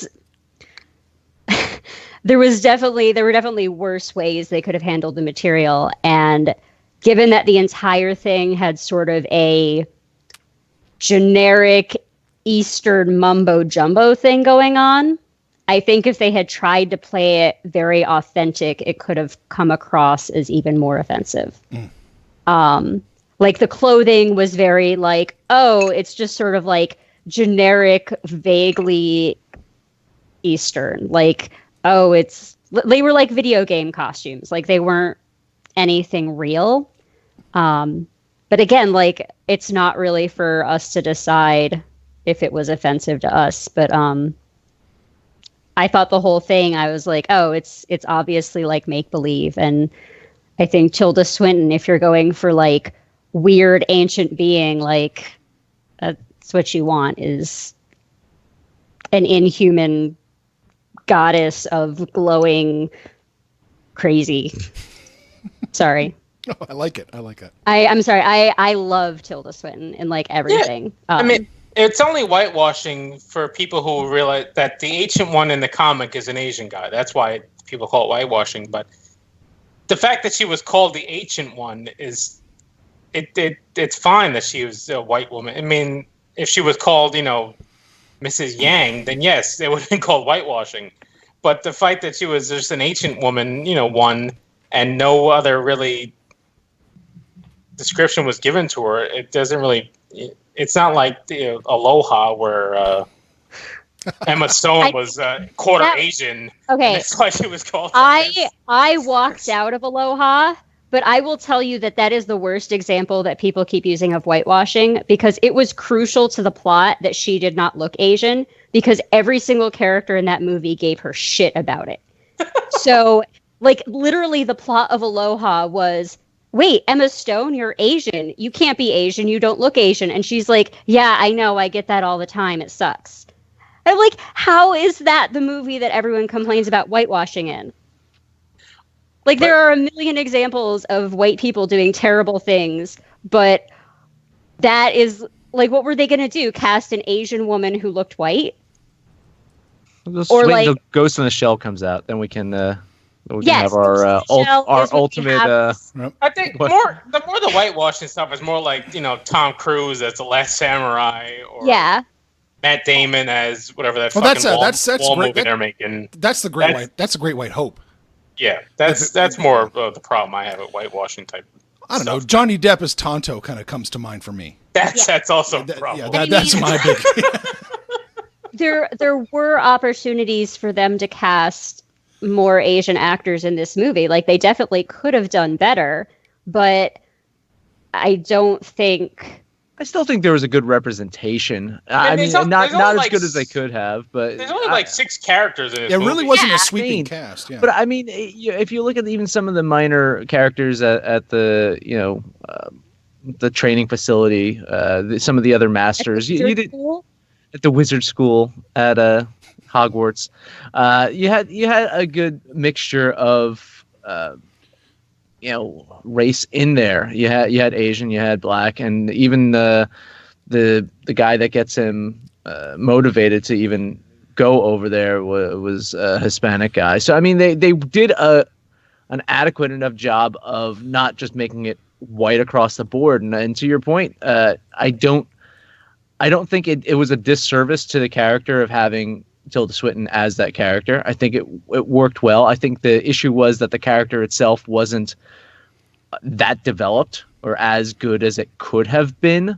definitely worse ways they could have handled the material. And given that the entire thing had sort of a generic Eastern mumbo jumbo thing going on, I think if they had tried to play it very authentic, it could have come across as even more offensive. Like the clothing was very like, oh, it's just sort of like generic, vaguely Eastern. Like, oh, they were like video game costumes. Like they weren't anything real. But again, like it's not really for us to decide if it was offensive to us. But I thought the whole thing, I was like, oh, it's obviously like make believe. And I think Tilda Swinton, if you're going for like weird ancient being, like that's what you want, is an inhuman goddess of glowing crazy. Sorry. Oh, I like it. I'm sorry. I love Tilda Swinton in like everything. Yeah, I mean, it's only whitewashing for people who realize that the Ancient One in the comic is an Asian guy. That's why people call it whitewashing. But the fact that she was called the Ancient One is it's fine that she was a white woman. I mean, if she was called, Mrs. Yang, then yes, it would have been called whitewashing. But the fact that she was just an ancient woman, one, and no other really description was given to her, it doesn't really. It's not like Aloha, where Emma Stone was quarter Asian. Okay, that's why she was called. I walked out of Aloha, but I will tell you that is the worst example that people keep using of whitewashing, because it was crucial to the plot that she did not look Asian, because every single character in that movie gave her shit about it. So, like, literally the plot of Aloha was, wait, Emma Stone, you're Asian. You can't be Asian. You don't look Asian. And she's like, yeah, I know. I get that all the time. It sucks. I'm like, how is that the movie that everyone complains about whitewashing in? Like, there are a million examples of white people doing terrible things, but that is, like, what were they going to do? Cast an Asian woman who looked white? Just Or, wait like- until Ghost in the Shell comes out, then we can have Yes, our Ghost in the Shell our is what we ultimate. have. I think What? the more the whitewashing stuff is more like, you know, Tom Cruise as the Last Samurai, or Yeah. Matt Damon as whatever that Well, fucking that's wall great. movie they're making. That's the great white. That's a great white hope. Yeah, that's more of the problem I have with whitewashing type. I don't know. stuff. Johnny Depp as Tonto kind of comes to mind for me. That's also a That- problem. yeah, that's my big. There were opportunities for them to cast more Asian actors in this movie. Like, they definitely could have done better, but I don't think. I still think there was a good representation. I mean, there's not only as like good as they could have, but There's only like 6 characters in this It movie. really wasn't Yeah, a sweeping I mean, cast. Yeah. But I mean, if you look at even some of the minor characters at the the training facility, some of the other masters, you did at the wizard school at Hogwarts, you had a good mixture of race in there. You had Asian, you had black, and even the guy that gets him motivated to even go over there was a Hispanic guy. So I mean, they did an adequate enough job of not just making it white across the board. And to your point, I don't think it was a disservice to the character of having Tilda Swinton as that character. I think it worked well. I think the issue was that the character itself wasn't that developed or as good as it could have been.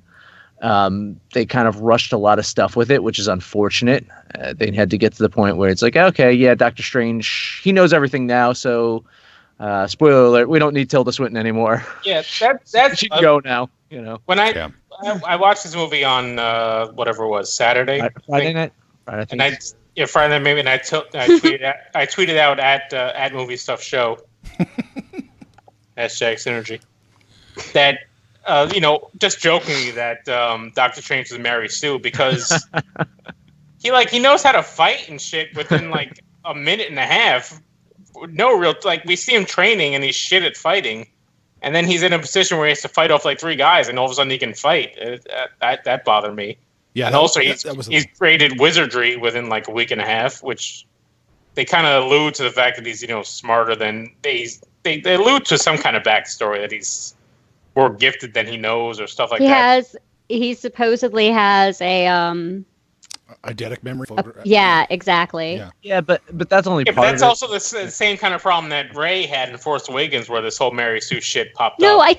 They kind of rushed a lot of stuff with it, which is unfortunate. They had to get to the point where it's like, okay, yeah, Doctor Strange, he knows everything now, so spoiler alert, we don't need Tilda Swinton anymore. Yeah, that's She can go now. when Yeah. I watched this movie on whatever it was, Saturday. Friday night. Friday, I think. And Friday maybe, and I tweeted out at Movie Stuff Show #, Synergy, that just jokingly that Doctor Strange is Mary Sue, because he knows how to fight and shit within like a minute and a half. No real, like, we see him training and he's shit at fighting, and then he's in a position where he has to fight off like 3 guys, and all of a sudden he can fight. That bothered me. Yeah. And that also was he's created wizardry within like a week and a half, which they kind of allude to the fact that he's smarter than they allude to some kind of backstory that he's more gifted than he knows or stuff like that. He supposedly has a eidetic memory. yeah, exactly. Yeah. Yeah, but that's only Yeah, but part that's of it. also the same kind of problem that Rey had in Force Awakens, where this whole Mary Sue shit popped No, up. I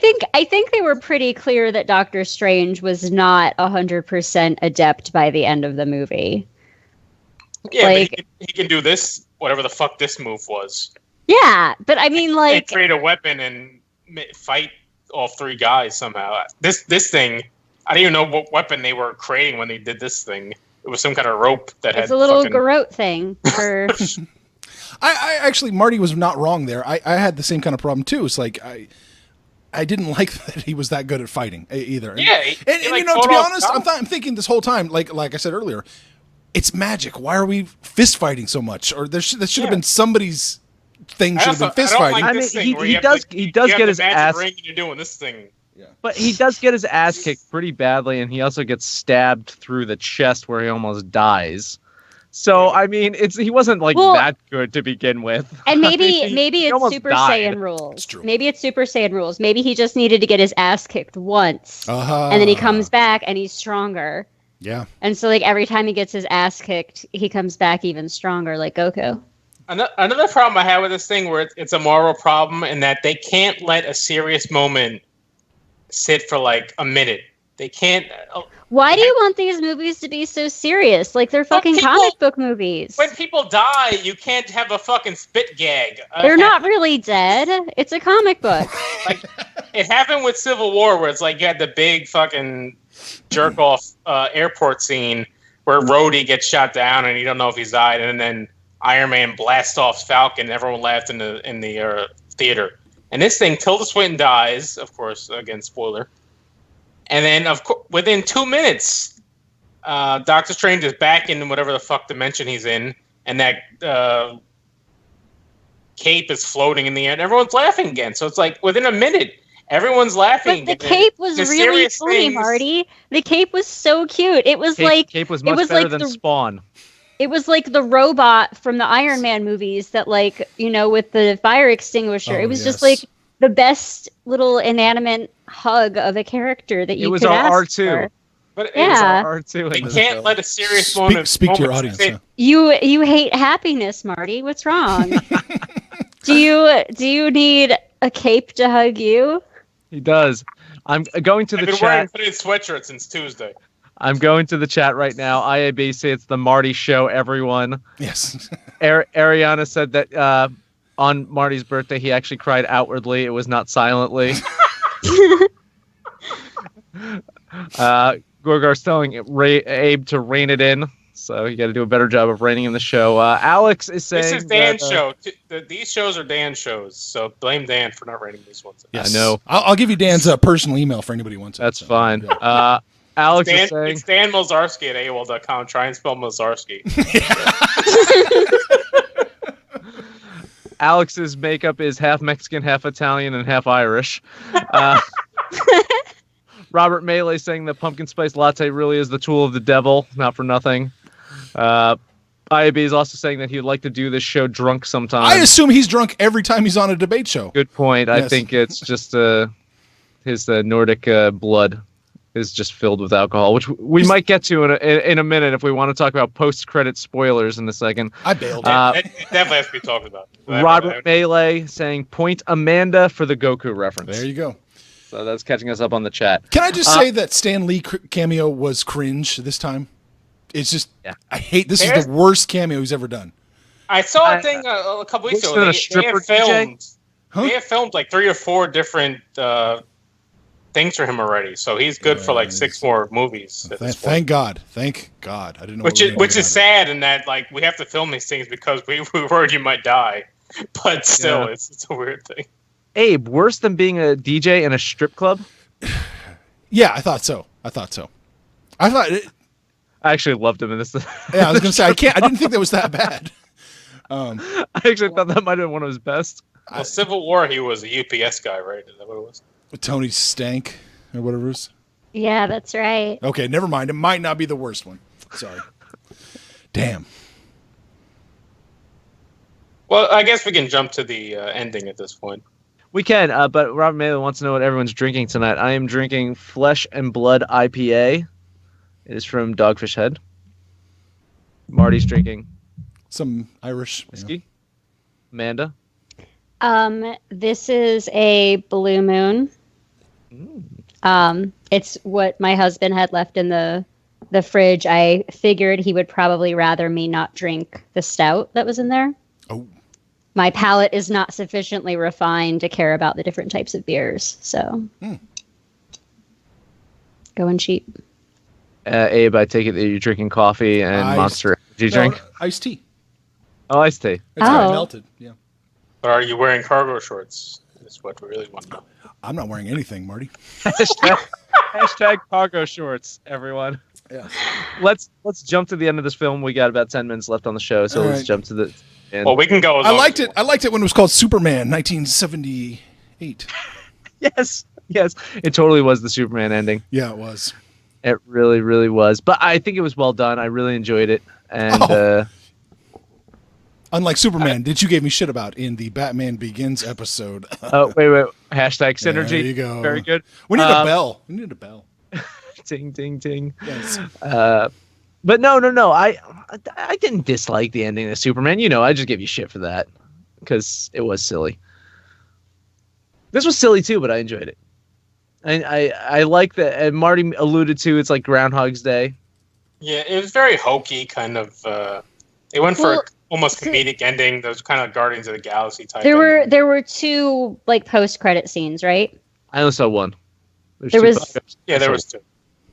think they were pretty clear that Doctor Strange was not 100% adept by the end of the movie. Yeah, like- but he can do this, whatever the fuck this move was. Yeah, but I mean, And like, create a weapon and fight all 3 guys somehow. This thing, I don't even know what weapon they were creating when they did this thing. It was some kind of rope that had it's a little fucking... garrote thing for. I actually, Marty was not wrong there. I had the same kind of problem too. It's like I didn't like that he was that good at fighting either. Yeah, and like, to be honest, total- I'm thinking this whole time, like I said earlier, it's magic. Why are we fist fighting so much? Or there should have been somebody's thing should have been fist I don't fighting. like I this mean, thing where he you have does- the- he does you have get the his magic ass- ring and you're doing this thing. But he does get his ass kicked pretty badly, and he also gets stabbed through the chest where he almost dies. So I mean, he wasn't like Well- that good to begin with. And I mean, maybe he it's almost Super died. Saiyan rules. It's true. Maybe it's Super Saiyan rules. Maybe he just needed to get his ass kicked once, and then he comes back and he's stronger. Yeah. And so, like, every time he gets his ass kicked, he comes back even stronger, like Goku. Another problem I have with this thing, where it's a moral problem, in that they can't let a serious moment sit for like a minute. They can't. Why do you want these movies to be so serious? Like, they're fucking people- comic book movies. When people die, you can't have a fucking spit gag. They're not really dead. It's a comic book. Like, it happened with Civil War, where it's like you had the big fucking jerk off airport scene where Rhodey gets shot down and you don't know if he's died, and then Iron Man blasts off Falcon. And everyone laughed in the theater. And this thing, Tilda Swinton dies, of course, again, spoiler. And then, within 2 minutes, Doctor Strange is back in whatever the fuck dimension he's in, and that cape is floating in the air, and everyone's laughing again. So it's like, within a minute, everyone's laughing. But the cape was really funny, Marty. The cape was so cute. It was Cape was much better than Spawn. It was like the robot from the Iron Man movies that, like, with the fire extinguisher. Oh, it was just like the best little inanimate hug of a character that you could ask R2. for. But It was our R2. you can't let a serious moment. Speak to your audience. Yeah. You hate happiness, Marty. What's wrong? Do you need a cape to hug you? He does. I'm going to the I've been chat. wearing fitted sweatshirt since Tuesday. I'm going to the chat right now. IAB say it's the Marty show, everyone. Yes. Ariana said that on Marty's birthday, he actually cried outwardly. It was not silently. Gorgar's telling Abe to rein it in. So you got to do a better job of reining in the show. Alex is saying... This is Dan's show. These shows are Dan shows, so blame Dan for not reining these ones in. Yes. I know. I'll give you Dan's personal email for anybody who wants it. That's fine. Yeah. Alex is saying... It's Dan Mozarski at AOL.com. Try and spell Mozarski. Alex's makeup is half Mexican, half Italian, and half Irish. Robert Melee saying the pumpkin spice latte really is the tool of the devil. Not for nothing. IAB is also saying that he would like to do this show drunk sometime. I assume he's drunk every time he's on a debate show. Good point. Yes. I think it's just his Nordic blood is just filled with alcohol, which we might get to in a minute if we want to talk about post-credit spoilers in a second. I bailed. It definitely has to be talked about. Robert Melee saying point Amanda for the Goku reference. There you go. So that's catching us up on the chat. Can I just say that Stan Lee cameo was cringe this time? It's just, I hate, this is the worst cameo he's ever done. I saw a thing a couple weeks ago. They have filmed like 3 or 4 different things for him already. So he's good for like 6 more movies. Thank God. Thank God. I didn't know. Which is sad in that like we have to film these things because we were worried you might die. But still, it's a weird thing. Abe, worse than being a DJ in a strip club? Yeah, I thought so. I actually loved him in this. Yeah, I was going to say, I didn't think that was that bad. I actually thought that might have been one of his best. Well, Civil War, he was a UPS guy, right? Is that what it was? Tony Stank or whatever it is. Yeah, that's right. Okay, never mind. It might not be the worst one. Sorry. Damn. Well, I guess we can jump to the ending at this point. We can, but Robert Mailer wants to know what everyone's drinking tonight. I am drinking Flesh and Blood IPA. It is from Dogfish Head. Marty's drinking some Irish whiskey. Amanda? This is a Blue Moon. It's what my husband had left in the fridge. I figured he would probably rather me not drink the stout that was in there. Oh. My palate is not sufficiently refined to care about the different types of beers, so going cheap. Abe, I take it that you're drinking coffee and Monster Energy drink? Iced tea. Oh, iced tea. It's already melted, yeah. But are you wearing cargo shorts? That's what we really want to know. I'm not wearing anything, Marty. Hashtag cargo shorts, everyone. Yeah. Let's jump to the end of this film. We got about 10 minutes left on the show, so let's jump to the end. Well, we can go. I liked it when it was called Superman, 1978. Yes. It totally was the Superman ending. Yeah, it was. It really, really was. But I think it was well done. I really enjoyed it. And unlike Superman, that you gave me shit about in the Batman Begins episode. Oh, wait. Hashtag synergy. There you go. Very good. We need a bell. Ting, ting, ting. Yes. But no. I didn't dislike the ending of Superman. I just gave you shit for that because it was silly. This was silly too, but I enjoyed it. I like that. And Marty alluded to it's like Groundhog's Day. Yeah, it was very hokey, kind of. They went for almost comedic ending. Those kind of Guardians of the Galaxy type. There were 2 like post-credit scenes, right? I only saw one. There was 2.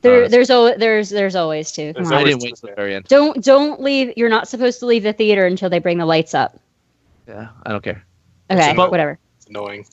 There's always two. Come There's on. I always didn't wait till the very end. Don't leave. You're not supposed to leave the theater until they bring the lights up. Yeah, I don't care. Okay, But- whatever. It's annoying.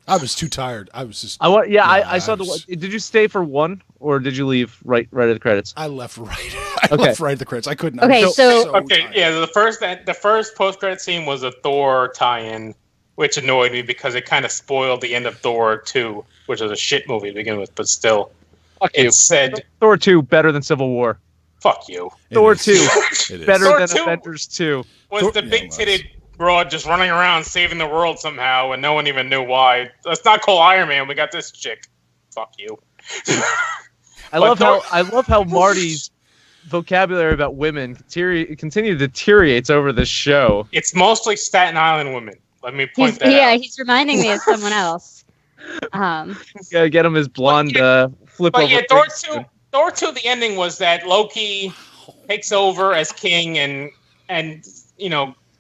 I was too tired. I was just. I saw was- Did you stay for one, or did you leave right at the credits? I left right. I Okay. left right at the credits. I couldn't. Okay, I was so- Okay, tired. yeah, the first post credit scene was a Thor tie-in, which annoyed me because it kind of spoiled the end of Thor 2, which was a shit movie to begin with, but still. Fuck you. It said, Thor 2 better than Civil War. fuck you. It Thor is. 2 It is. better Thor than 2 Avengers 2. Was Thor- the yeah, it big-titted broad just running around saving the world somehow, and no one even knew why. Let's not call Iron Man, we got this chick. Fuck you. I But love how Marty's vocabulary about women continue to deteriorates over this show. It's mostly Staten Island women. Let me point that out. He's reminding me of someone else. Gotta get him his blonde flip But over. yeah, face. Thor 2, the ending was that Loki takes over as king and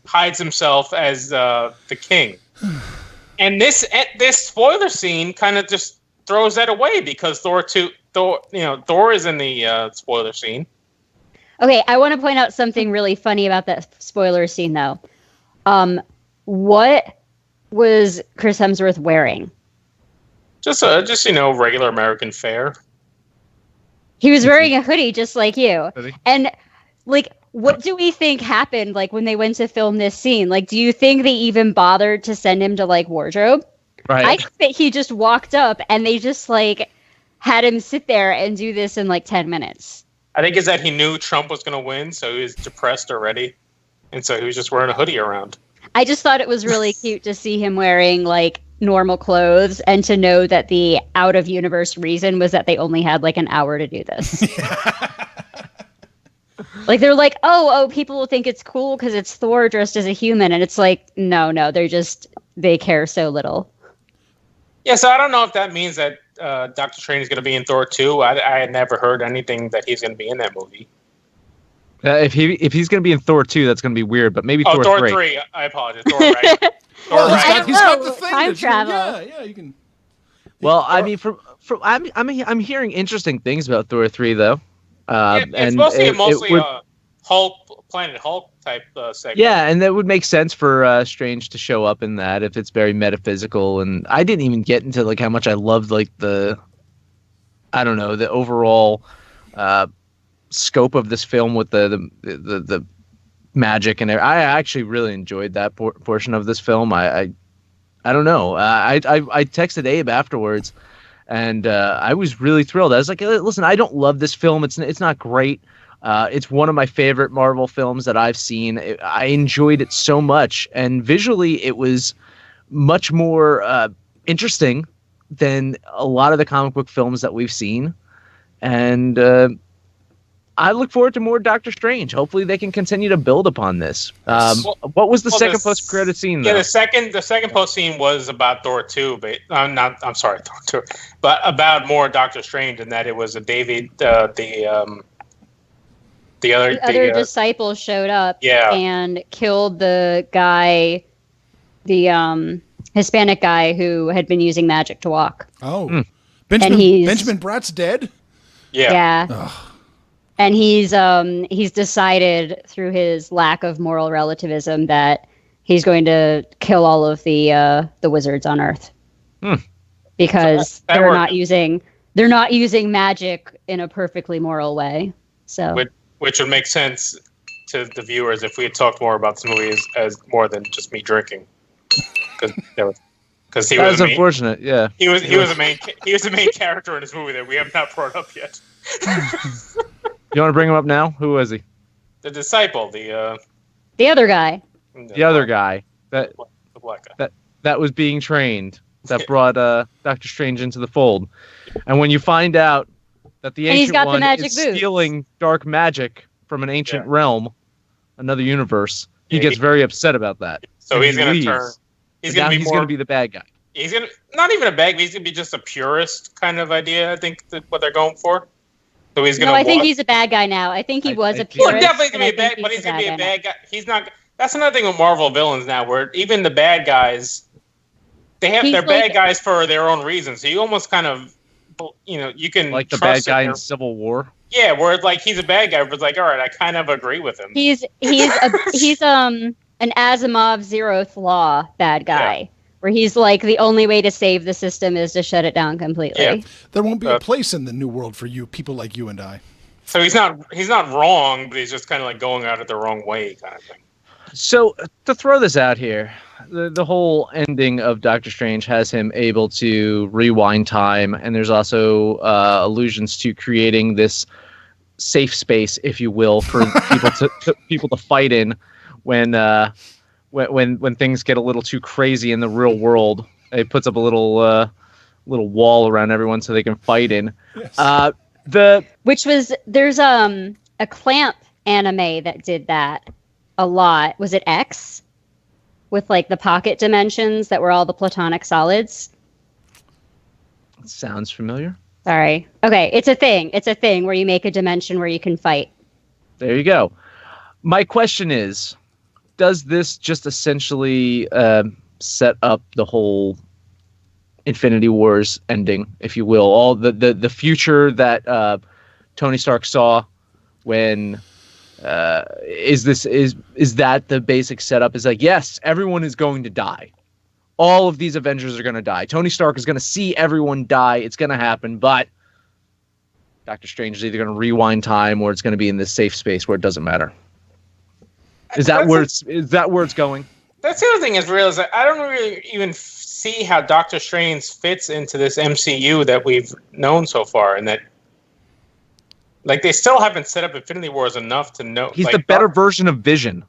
hides himself as the king. And this spoiler scene kind of just throws that away because Thor is in the spoiler scene. Okay, I want to point out something really funny about that spoiler scene, though. What was Chris Hemsworth wearing? Just regular American fare. He was wearing a hoodie, just like you. Hoodie. And like, what do we think happened? Like when they went to film this scene, like, do you think they even bothered to send him to like wardrobe? Right. I think that he just walked up and they just like had him sit there and do this in like 10 minutes. I think it's that he knew Trump was going to win, so he was depressed already, and so he was just wearing a hoodie around. I just thought it was really cute to see him wearing like normal clothes and to know that the out of universe reason was that they only had like an hour to do this. Like they're like, oh, people will think it's cool because it's Thor dressed as a human, and it's like, no, they care so little. Yeah, so I don't know if that means that Doctor Strange is going to be in Thor 2. I had never heard anything that he's going to be in that movie. If he's gonna be in Thor 2, that's gonna be weird. But maybe Oh, Thor Thor 3. 3. I apologize. Thor, right? Thor, Well, right. he's got Oh, the thing. time that travel. Yeah, you can. Well, I mean, I'm hearing interesting things about Thor 3 though. It's mostly Hulk, Planet Hulk type segment. Yeah, and that would make sense for Strange to show up in that if it's very metaphysical. And I didn't even get into like how much I loved like the overall scope of this film with the magic and I actually really enjoyed that portion of this film. I don't know. I texted Abe afterwards, and I was really thrilled. I was like, listen, I don't love this film. It's not great. It's one of my favorite Marvel films that I've seen. I enjoyed it so much, and visually it was much more interesting than a lot of the comic book films that we've seen. And I look forward to more Doctor Strange. Hopefully they can continue to build upon this. What was the second post-credit scene, though? Yeah, the second post scene was about Thor 2, but Thor 2, but about more Doctor Strange, and that it was a David, the other disciple showed up Yeah. and killed the guy, the Hispanic guy who had been using magic to walk. Oh, And he's- Benjamin Bratt's dead. Yeah. And he's decided through his lack of moral relativism that he's going to kill all of the wizards on Earth. Because So that they're not using magic in a perfectly moral way. So Which would make sense to the viewers if we had talked more about this movie as more than just me drinking, because he That was was unfortunate. Yeah. he was the main character in this movie that we have not brought up yet. You want to bring him up now? Who was he? The disciple, the other guy. The other guy the black guy. that was being trained, that brought Doctor Strange into the fold. And when you find out that the And he's ancient got the one magic is boots. stealing dark magic from an ancient realm, another universe, he Yeah, gets very upset about that. So And he's he gonna leaves. turn. He's But now gonna be he's more. going to be the bad guy. He's gonna not even a bag. He's gonna be just a purist kind of idea. I think what they're going for. So he's gonna. No, I think he's a bad guy now. I think he was a think- purist. Well, definitely gonna and be a I bad, think but he's gonna be a now. bad guy. He's not. That's another thing with Marvel villains now, where even the bad guys, they're He's bad like- guys for their own reasons. So you almost kind of you can Like the trust bad guy him. in Civil War. Yeah, where it's like he's a bad guy, but it's like, all right, I kind of agree with him. He's an Asimov zeroth law bad guy, where he's like the only way to save the system is to shut it down completely. Yeah. There won't be a place in the new world for you, people like you and I. So he's not wrong, but he's just kind of like going out it the wrong way, kind of thing. So to throw this out here, the whole ending of Doctor Strange has him able to rewind time, and there's also allusions to creating this safe space, if you will, for people to fight in when things get a little too crazy in the real world. It puts up a little wall around everyone so they can fight in. Yes. There's a Clamp anime that did that a lot. Was it X? With like the pocket dimensions that were all the platonic solids. Sounds familiar. Sorry. Okay, it's a thing. It's a thing where you make a dimension where you can fight. There you go. My question is, does this just essentially set up the whole Infinity Wars ending, if you will? All the future that Tony Stark saw when is that the basic setup? Is like, yes, everyone is going to die. All of these Avengers are going to die. Tony Stark is going to see everyone die. It's going to happen, but Doctor Strange is either going to rewind time or it's going to be in this safe space where it doesn't matter. Is that where it's going? That's the other thing is real is that I don't really even see how Doctor Strange fits into this MCU that we've known so far, and that like they still haven't set up Infinity Wars enough to know. He's like, the better version of Vision,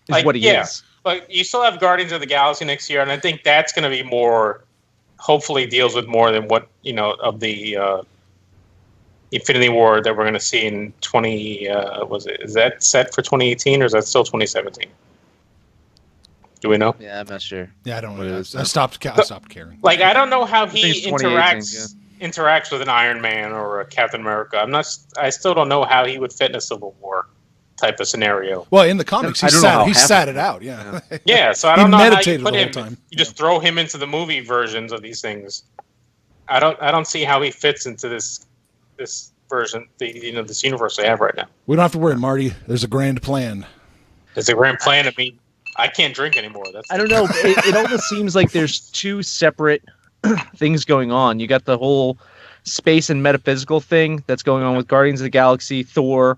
is what he is. But you still have Guardians of the Galaxy next year, and I think that's going to be more. Hopefully, deals with more than what of the Infinity War that we're going to see in 20. Is that set for 2018 or is that still 2017? Do we know? Yeah, I'm not sure. Yeah, I don't know. What I is stopped caring. Like, I don't know how think he it's 2018, interacts with an Iron Man or a Captain America. I still don't know how he would fit in a Civil War type of scenario. Well, in the comics, he sat it out. Yeah. Yeah, so I don't know how you put the him. whole time. You just throw him into the movie versions of these things. I don't see how he fits into this version, this universe they have right now. We don't have to worry, Marty. There's a grand plan. There's a grand plan. I mean, I can't drink anymore. I don't know. It almost seems like there's two separate things going on. You got the whole space and metaphysical thing that's going on with Guardians of the Galaxy, Thor,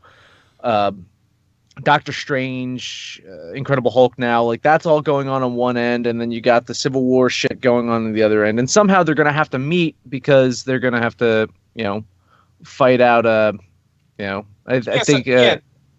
Doctor Strange, Incredible Hulk now. Like, that's all going on one end, and then you got the Civil War shit going on the other end. And somehow they're going to have to meet because they're going to have to, fight out, I think...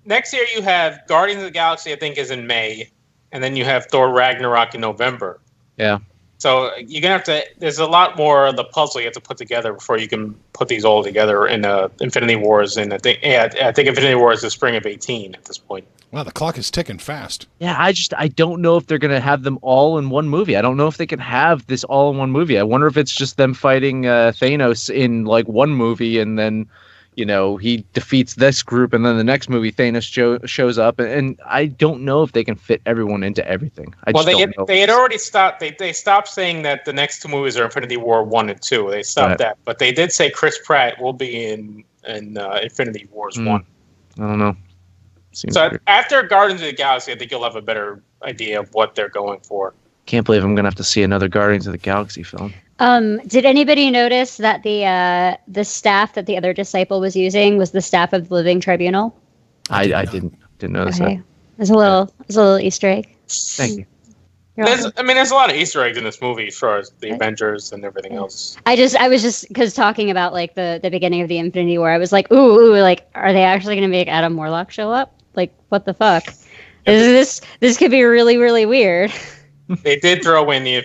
Next year you have Guardians of the Galaxy, I think, is in May, and then you have Thor Ragnarok in November. Yeah. So you're gonna have to. There's a lot more of the puzzle you have to put together before you can put these all together in Infinity Wars. And I think Infinity Wars is the spring of 2018 at this point. Wow, the clock is ticking fast. Yeah, I don't know if they're gonna have them all in one movie. I don't know if they can have this all in one movie. I wonder if it's just them fighting Thanos in like one movie, and then he defeats this group, and then the next movie Thanos shows up, and I don't know if they can fit everyone into everything. They had already stopped. They stopped saying that the next two movies are Infinity War 1 and 2. They stopped that, but they did say Chris Pratt will be in Infinity Wars 1. I don't know. Seems so weird. After Guardians of the Galaxy, I think you'll have a better idea of what they're going for. Can't believe I'm gonna have to see another Guardians of the Galaxy film. Did anybody notice that the staff that the other disciple was using was the staff of the Living Tribunal? I didn't notice that. There's a little Easter egg. Thank you. There's a lot of Easter eggs in this movie as far as the Avengers and everything else. I was just because talking about like the beginning of the Infinity War, I was like, ooh, like, are they actually going to make Adam Warlock show up? Like, what the fuck? This could be really, really weird. They did throw in the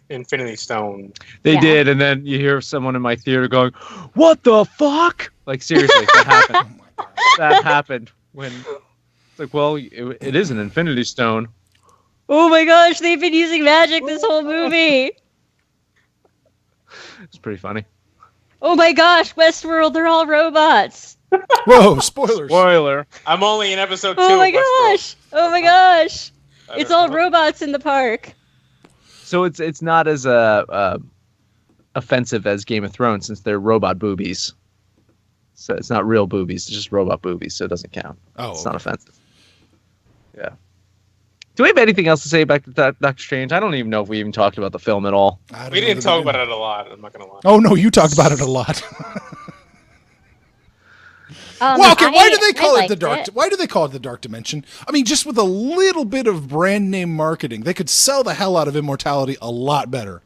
Infinity Stone. They did, and then you hear someone in my theater going, "What the fuck?" Like, seriously, that happened. That happened when it's like, well, it is an Infinity Stone. Oh my gosh, they've been using magic this whole movie. It's pretty funny. Oh my gosh, Westworld, they're all robots. Whoa, spoilers. Spoiler. I'm only in episode 2. Oh my gosh. Oh my gosh. It's all robots in the park. So it's not as offensive as Game of Thrones since they're robot boobies. So it's not real boobies; it's just robot boobies, so it doesn't count. It's not offensive. Yeah. Do we have anything else to say about Doctor Strange? I don't even know if we even talked about the film at all. We didn't talk about it a lot. I'm not gonna lie. Oh no, you talked about it a lot. Well, okay. Why do they call it the dark? Why do they call it the Dark Dimension? I mean, just with a little bit of brand name marketing, they could sell the hell out of immortality a lot better.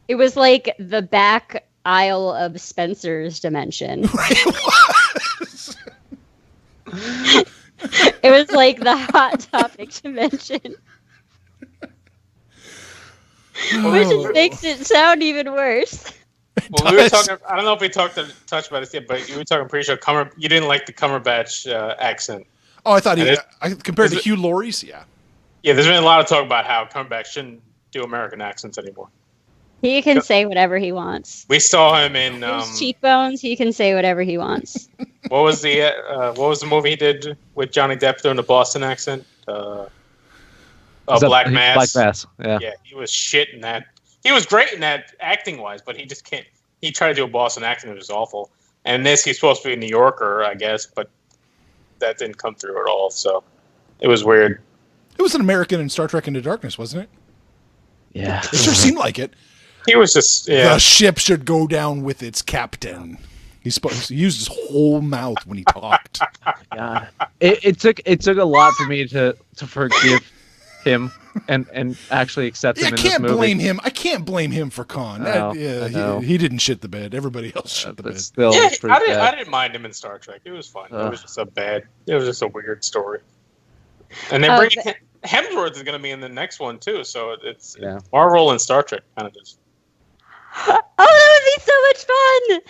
It was like the back aisle of Spencer's dimension. It was like the Hot Topic dimension. Which just makes it sound even worse. Well, we were talking. I don't know if we touched about this yet, but you were talking pretty sure. You didn't like the Cumberbatch accent. Oh, I thought compared to Hugh Laurie's, yeah. Yeah, there's been a lot of talk about how Cumberbatch shouldn't do American accents anymore. He can say whatever he wants. We saw him in his cheekbones. He can say whatever he wants. What was the movie he did with Johnny Depp doing the Boston accent? Black Mass. Black Mass. Yeah. Yeah, he was shit in that. He was great in that acting wise, but he just can't. He tried to do a Boston accent, it was awful. And in this, he's supposed to be a New Yorker, I guess, but that didn't come through at all. So it was weird. It was an American in Star Trek Into Darkness, wasn't it? Yeah, it sure seemed like it. He was just the ship should go down with its captain. He's supposed to use his whole mouth when he talked. God, it took a lot for me to forgive him and actually accept him in this movie. I can't blame him for Khan. He didn't shit the bed. Everybody else shit the bed. Still, I didn't mind him in Star Trek. It was fun. It was just it was just a weird story. And then Hemsworth is going to be in the next one too. So it's Marvel and Star Trek kind of just. Oh, that would be so much fun!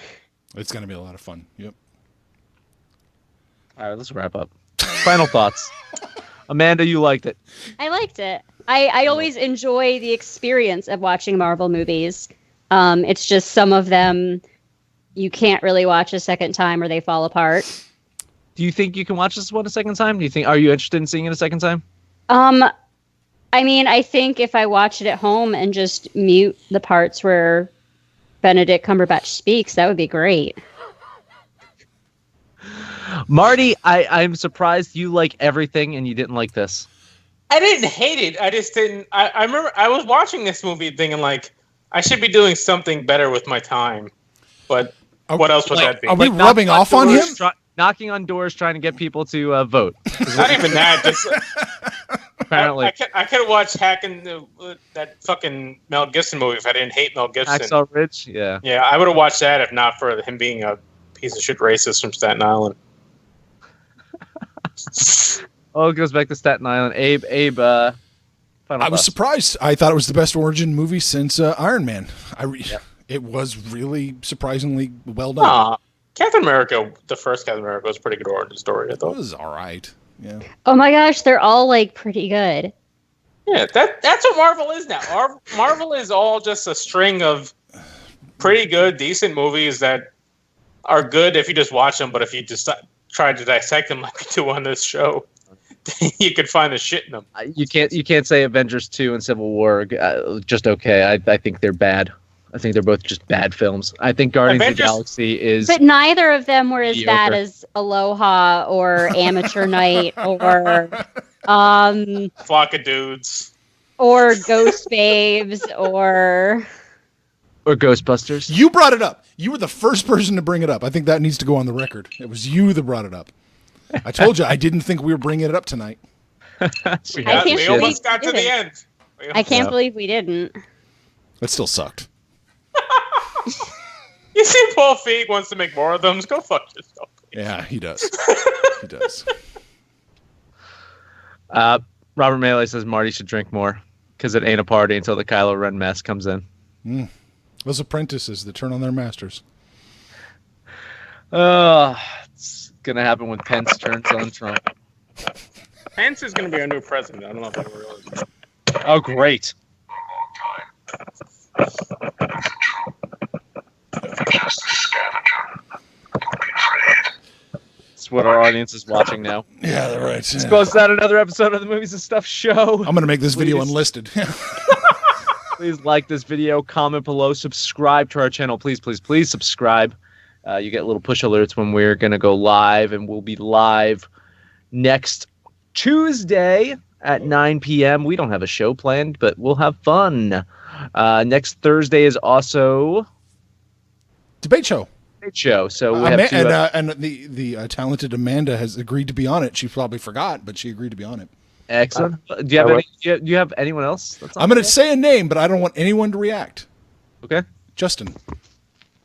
It's going to be a lot of fun. Yep. All right, let's wrap up. Final thoughts. Amanda, you liked it. I liked it. I always enjoy the experience of watching Marvel movies. It's just some of them you can't really watch a second time or they fall apart. Do you think you can watch this one a second time? Are you interested in seeing it a second time? I mean, I think if I watch it at home and just mute the parts where Benedict Cumberbatch speaks, that would be great. Marty, I'm surprised you like everything and you didn't like this. I didn't hate it. I just didn't. I remember I was watching this movie thinking like I should be doing something better with my time. But what else would that be? Are we rubbing off on him? Knocking on doors trying to get people to vote. Not even that. Just apparently. I could have watched hacking that fucking Mel Gibson movie if I didn't hate Mel Gibson. Hacksaw Ridge? Yeah. Yeah, I would have watched that if not for him being a piece of shit racist from Staten Island. Oh, it goes back to Staten Island. Abe. I was surprised. I thought it was the best origin movie since Iron Man. It was really surprisingly well done. Captain America, the first Captain America, was a pretty good origin story, I thought. It was all right. Yeah. Oh my gosh, they're all like pretty good. Yeah, that's what Marvel is now. Marvel is all just a string of pretty good, decent movies that are good if you just watch them, but if you just try to dissect them like we do on this show, you could find the shit in them. You can't say Avengers 2 and Civil War just okay. I think they're bad. I think they're both just bad films. I think Guardians of the Galaxy is... But neither of them were as bad as Aloha or Amateur Night or... Flock of Dudes. Or Ghost Babes or... Or Ghostbusters. You brought it up. You were the first person to bring it up. I think that needs to go on the record. It was you that brought it up. I told you I didn't think we were bringing it up tonight. We almost got to the end. I can't believe we didn't. That still sucked. You see Paul Feig wants to make more of them. Go fuck yourself. Yeah, he does. He does. Robert Melee says Marty should drink more because it ain't a party until the Kylo Ren mess comes in. Those apprentices that turn on their masters. It's going to happen when Pence turns on Trump. Pence is going to be our new president. I don't know if anyone realizes. Oh, great. It's what our audience is watching now. Yeah, they're right. Let's close out another episode of the Movies and Stuff show. I'm going to make this video unlisted. Please like this video, comment below, subscribe to our channel. Please, please, please subscribe. You get little push alerts when we're going to go live, and we'll be live next Tuesday at 9 p.m. We don't have a show planned, but we'll have fun. Next Thursday is also Debate show. So we have two. And the talented Amanda has agreed to be on it. She probably forgot, but she agreed to be on it. Excellent. Do you have any? Do you have anyone else? I'm going to say a name, but I don't want anyone to react. Okay. Justin.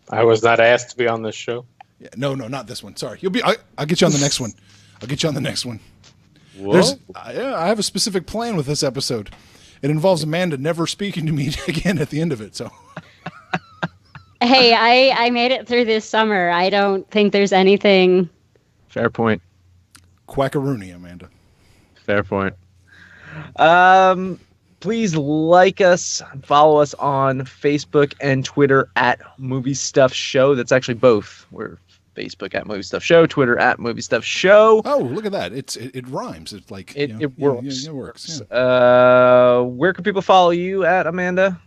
I was not asked to be on this show. Yeah, no, not this one. Sorry. I'll get you on the next one. I'll get you on the next one. Whoa. I have a specific plan with this episode. It involves Amanda never speaking to me again at the end of it. So. Hey, I made it through this summer. I don't think there's anything. Fair point. Quackaroony, Amanda. Fair point. Please like us, follow us on Facebook and Twitter at Movie Stuff Show. That's actually both. We're Facebook at Movie Stuff Show, Twitter at Movie Stuff Show. Oh, look at that! It rhymes. It's like it works. It works. Yeah. Where can people follow you at, Amanda?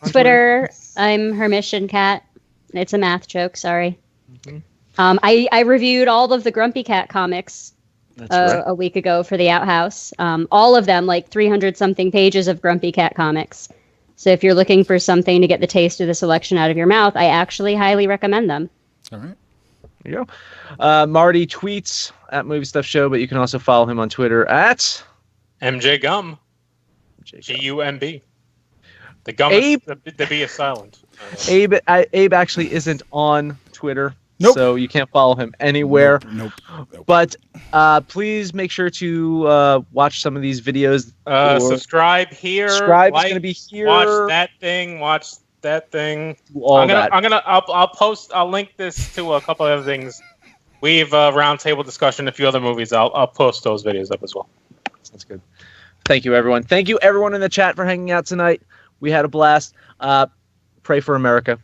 Twitter. I'm Hermission Cat. It's a math joke. Sorry. Mm-hmm. I reviewed all of the Grumpy Cat comics a week ago for the Outhouse. All of them, like 300 something pages of Grumpy Cat comics. So if you're looking for something to get the taste of the selection out of your mouth, I actually highly recommend them. All right. There you go. Marty tweets at Movie Stuff Show, but you can also follow him on Twitter at MJ Gum. GUMB. The gum the B is silent. Abe actually isn't on Twitter. Nope. So you can't follow him anywhere. Nope. But please make sure to watch some of these videos. Subscribe here. Subscribe is going to be here. Watch that thing. I'll link this to a couple of other things. We have a roundtable discussion, a few other movies. I'll post those videos up as well. Sounds good. Thank you, everyone. Thank you, everyone in the chat, for hanging out tonight. We had a blast. Pray for America.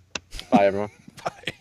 Bye, everyone. Bye.